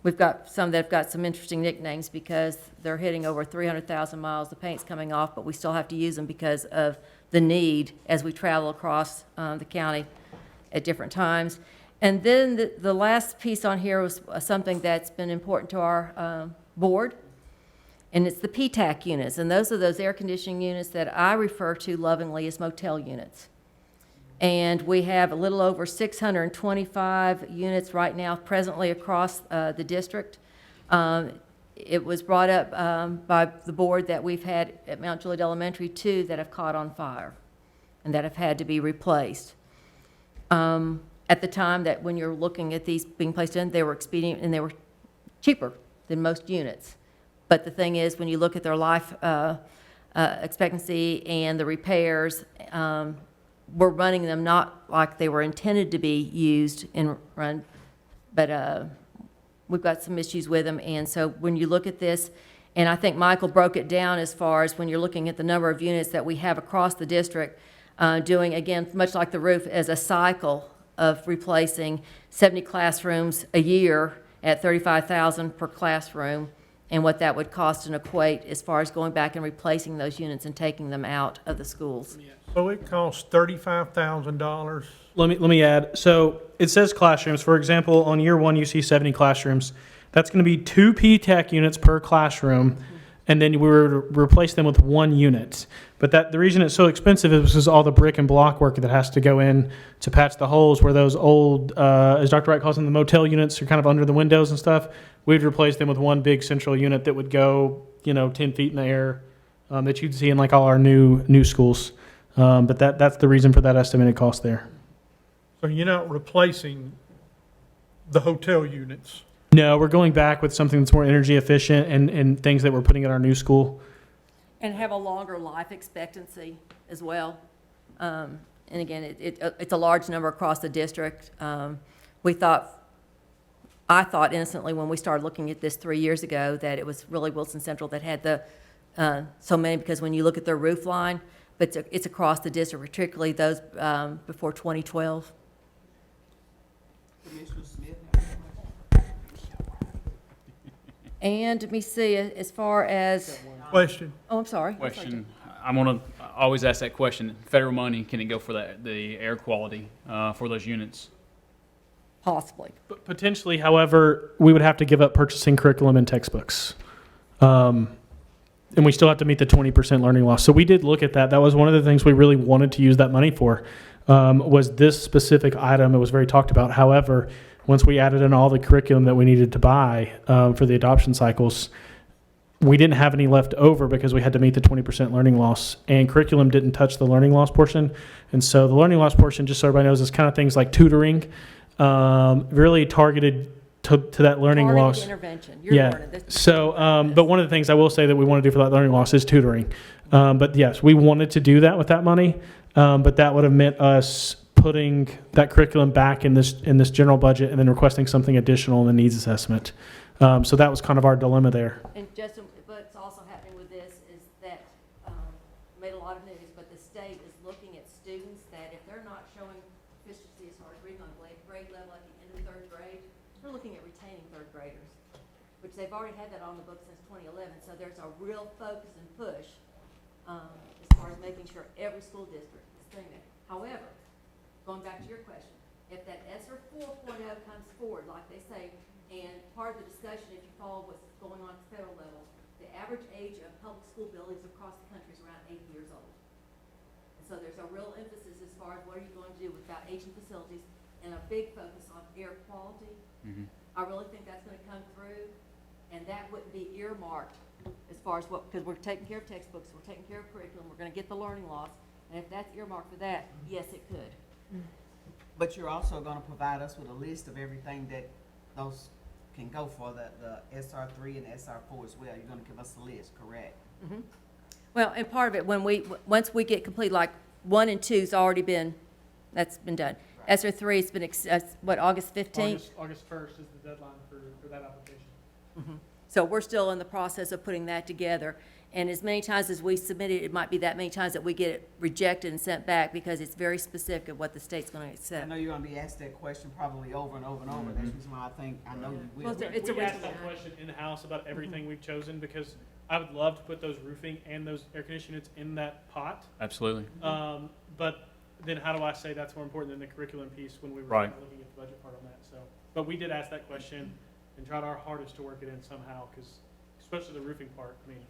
we've got some that have got some interesting nicknames because they're hitting over 300,000 miles. The paint's coming off, but we still have to use them because of the need as we travel across the county at different times. And then the last piece on here was something that's been important to our board, and it's the PTAC units. And those are those air conditioning units that I refer to lovingly as motel units. And we have a little over 625 units right now presently across the district. It was brought up by the board that we've had at Mount Juliet Elementary 2 that have caught on fire and that have had to be replaced. At the time that when you're looking at these being placed in, they were expedient and they were cheaper than most units. But the thing is, when you look at their life expectancy and the repairs, we're running them not like they were intended to be used and run, but we've got some issues with them. And so when you look at this, and I think Michael broke it down as far as when you're looking at the number of units that we have across the district, doing, again, much like the roof, as a cycle of replacing 70 classrooms a year at $35,000 per classroom, and what that would cost and equate as far as going back and replacing those units and taking them out of the schools. So it costs $35,000. Let me add, so it says classrooms. For example, on year one, you see 70 classrooms. That's going to be 2 P-TECH units per classroom, and then we were to replace them with 1 unit. But the reason it's so expensive is because all the brick and block work that has to go in to patch the holes where those old, as Dr. Wright calls them, the motel units are kind of under the windows and stuff. We'd replace them with 1 big central unit that would go, 10 feet in the air, that you'd see in like all our new schools. But that's the reason for that estimated cost there. So you're not replacing the hotel units? No, we're going back with something that's more energy efficient and things that we're putting in our new school. And have a longer life expectancy as well. And again, it's a large number across the district. I thought innocently when we started looking at this 3 years ago that it was really Wilson Central that had so many, because when you look at their roof line, but it's across the district, particularly those before 2012. Commissioner Smith? And let me see, as far as, Question. oh, I'm sorry. Question, I'm gonna always ask that question. Federal money, can it go for the air quality for those units? Possibly. But potentially, however, we would have to give up purchasing curriculum and textbooks. And we still have to meet the 20% learning loss. So we did look at that. That was one of the things we really wanted to use that money for, was this specific item. It was very talked about. However, once we added in all the curriculum that we needed to buy for the adoption cycles, we didn't have any left over because we had to meet the 20% learning loss. And curriculum didn't touch the learning loss portion. And so the learning loss portion, just so everybody knows, is kind of things like tutoring, really targeted to that learning loss. Intervention. You're Yeah. learning this. So, but one of the things I will say that we want to do for that learning loss is tutoring. But yes, we wanted to do that with that money, but that would have meant us putting that curriculum back in this general budget and then requesting something additional in the needs assessment. So that was kind of our dilemma there. And Justin, what's also happening with this is that, made a lot of news, but the state is looking at students that if they're not showing proficiency as far as reading on grade level at the end of 3rd grade, they're looking at retaining 3rd graders, which they've already had that on the books since 2011. So there's a real focus and push as far as making sure every school district is doing that. However, going back to your question, if that ESSER 4.0 comes forward, like they say, and part of the discussion, if you follow what's going on at the federal level, the average age of public school buildings across the country is around 8 years old. And so there's a real emphasis as far as what are you going to do without aging facilities, and a big focus on air quality. Mm-hmm. I really think that's going to come through, and that wouldn't be earmarked as far as what, because we're taking care of textbooks, we're taking care of curriculum, we're going to get the learning loss, and if that's earmarked for that, yes, it could. But you're also gonna provide us with a list of everything that those can go for, the SR3 and SR4 as well. You're gonna give us a list, correct? Mm-hmm. Well, and part of it, once we get complete, like 1 and 2's already been, that's been done. Right. ESSER 3 has been, August 15th? August 1st is the deadline for that application. Mm-hmm. So we're still in the process of putting that together. And as many times as we submit it, it might be that many times that we get it rejected and sent back because it's very specific of what the state's going to I accept. know you're gonna be asked that question probably over and over and over. That's the reason why I know you will. Well, it's a We asked reasonable- that question in-house about everything we've chosen because I would love to put those roofing and those air conditioning units in that pot. Absolutely. But then how do I say that's more important than the curriculum piece when we were Right. looking at the budget part on that? So, but we did ask that question and tried our hardest to work it in somehow because, especially the roofing part, I mean,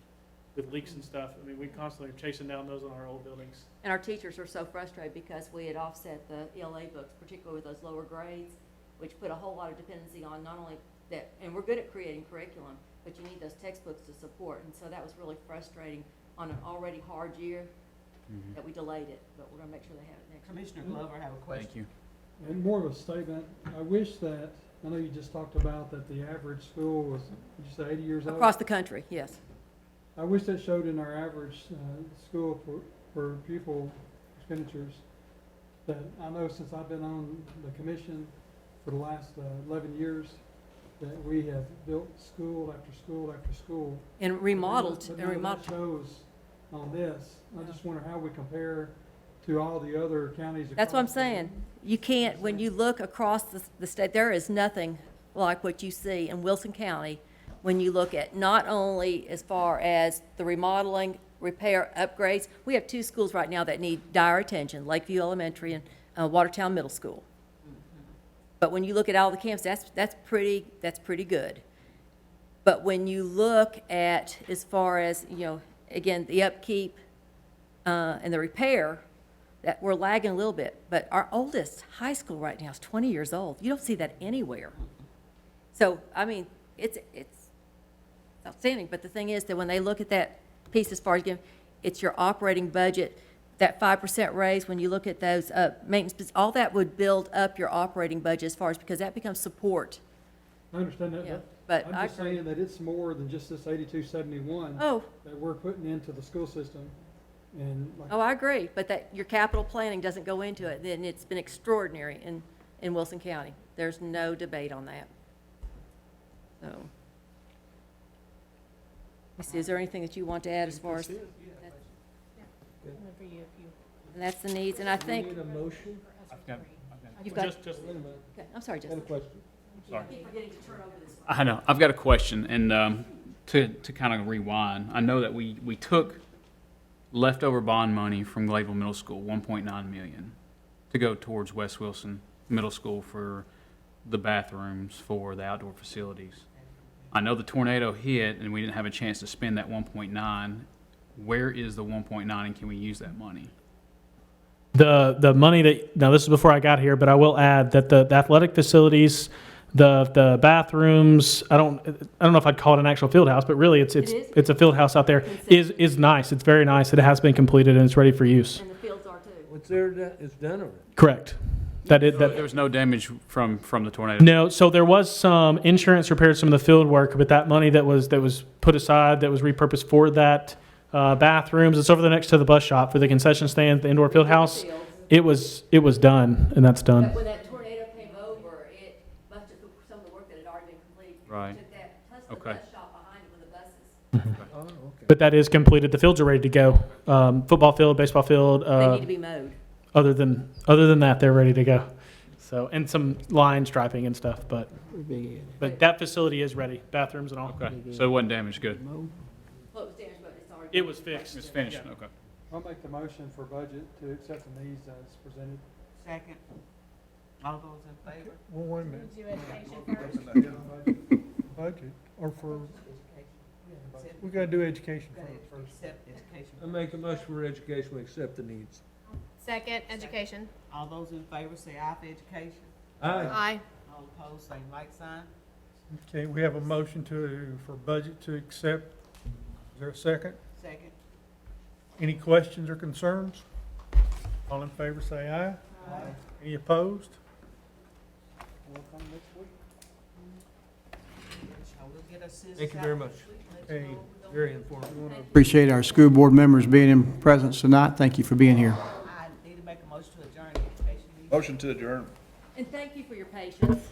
with leaks and stuff, I mean, we constantly are chasing down those on our old buildings. And our teachers are so frustrated because we had offset the ELA books, particularly with those lower grades, which put a whole lot of dependency on not only that, and we're good at creating curriculum, but you need those textbooks to support. And so that was really frustrating on an already hard year that we delayed it, but we're gonna make sure they have it next year. Commissioner Glover, have a question. Thank you. And more of a statement, I wish that, I know you just talked about that the average school was, did you say 80 years old? Across the country, yes. I wish that showed in our average, school for pupil expenditures. That I know since I've been on the commission for the last 11 years, that we have built school after school after school. And remodeled, But and none of remodeled. that shows on this. I just wonder how we compare to all the other counties. That's what I'm across the- saying. You can't, when you look across the state, there is nothing like what you see in Wilson County when you look at not only as far as the remodeling, repair, upgrades. We have 2 schools right now that need dire attention, Lakeview Elementary and Watertown Middle School. But when you look at all the campuses, that's pretty good. But when you look at, as far as, again, the upkeep and the repair, that we're lagging a little bit. But our oldest high school right now is 20 years old. You don't see that anywhere. So, I mean, it's outstanding. But the thing is that when they look at that piece as far as, it's your operating budget, that 5% raise, when you look at those maintenance, all that would build up your operating budget as far as, because that becomes support. I understand that, Yeah, but but I'm I just agree. saying that it's more than just this 8271 Oh, that we're putting into the school system. And like, I agree, but that, your capital planning doesn't go into it, then it's been extraordinary in Wilson County. There's no debate on that. So. Let me see, is there anything that you want to add as far as? And that's the needs, and I think, Need a motion? you've got, Just, okay, I'm sorry, Justin. question. Sorry. Keep forgetting to turn over this. I know. I've got a question, and to kind of rewind, I know that we took leftover bond money from Gladeville Middle School, 1.9 million, to go towards West Wilson Middle School for the bathrooms, for the outdoor facilities. I know the tornado hit, and we didn't have a chance to spend that 1.9. Where is the 1.9, and can we use that money? The money that, now this is before I got here, but I will add that the athletic facilities, the bathrooms, I don't know if I'd call it an actual field house, but really it's a field house out there, is nice. It's very nice. It has been completed and it's ready for use. And the fields are too. What's there, it's done already. Correct. There was no damage from the tornado? No, so there was some insurance repaired some of the field work, but that money that was put aside, that was repurposed for that bathrooms, it's over there next to the bus shop for the concession stand, the indoor field house. It was done, and that's done. But when that tornado came over, it must have, some of the work that had already been completed. Right. Took that, plus the Okay. bus shop behind it with the buses. Oh, okay. But that is completed. The fields are ready to go. Football field, baseball field. They need to be mowed. Other than that, they're ready to go. So, and some line striping and stuff, but that facility is ready, bathrooms and all. Okay, so it wasn't damaged, good. Well, it was damaged, but it's already. It was fixed. It's finished, Yeah. okay. I'll make the motion for budget to accept the needs as presented. Second. All those in favor? Well, wait a minute, Do education first. budget, or for, we gotta do education Go ahead, first. accept education. I make a motion for education, we accept the needs. Second, education. All those in favor say aye for education. Aye. Aye. All opposed, same like sign. Okay, we have a motion for budget to accept. Is there a second? Second. Any questions or concerns? All in favor say aye. Aye. Any opposed? So we'll get a citizen. Thank you very much. Okay, Very informative. Appreciate our school board members being in presence tonight. Thank you for being here. I need to make a motion to adjourn the education meeting. Motion to adjourn. And thank you for your patience.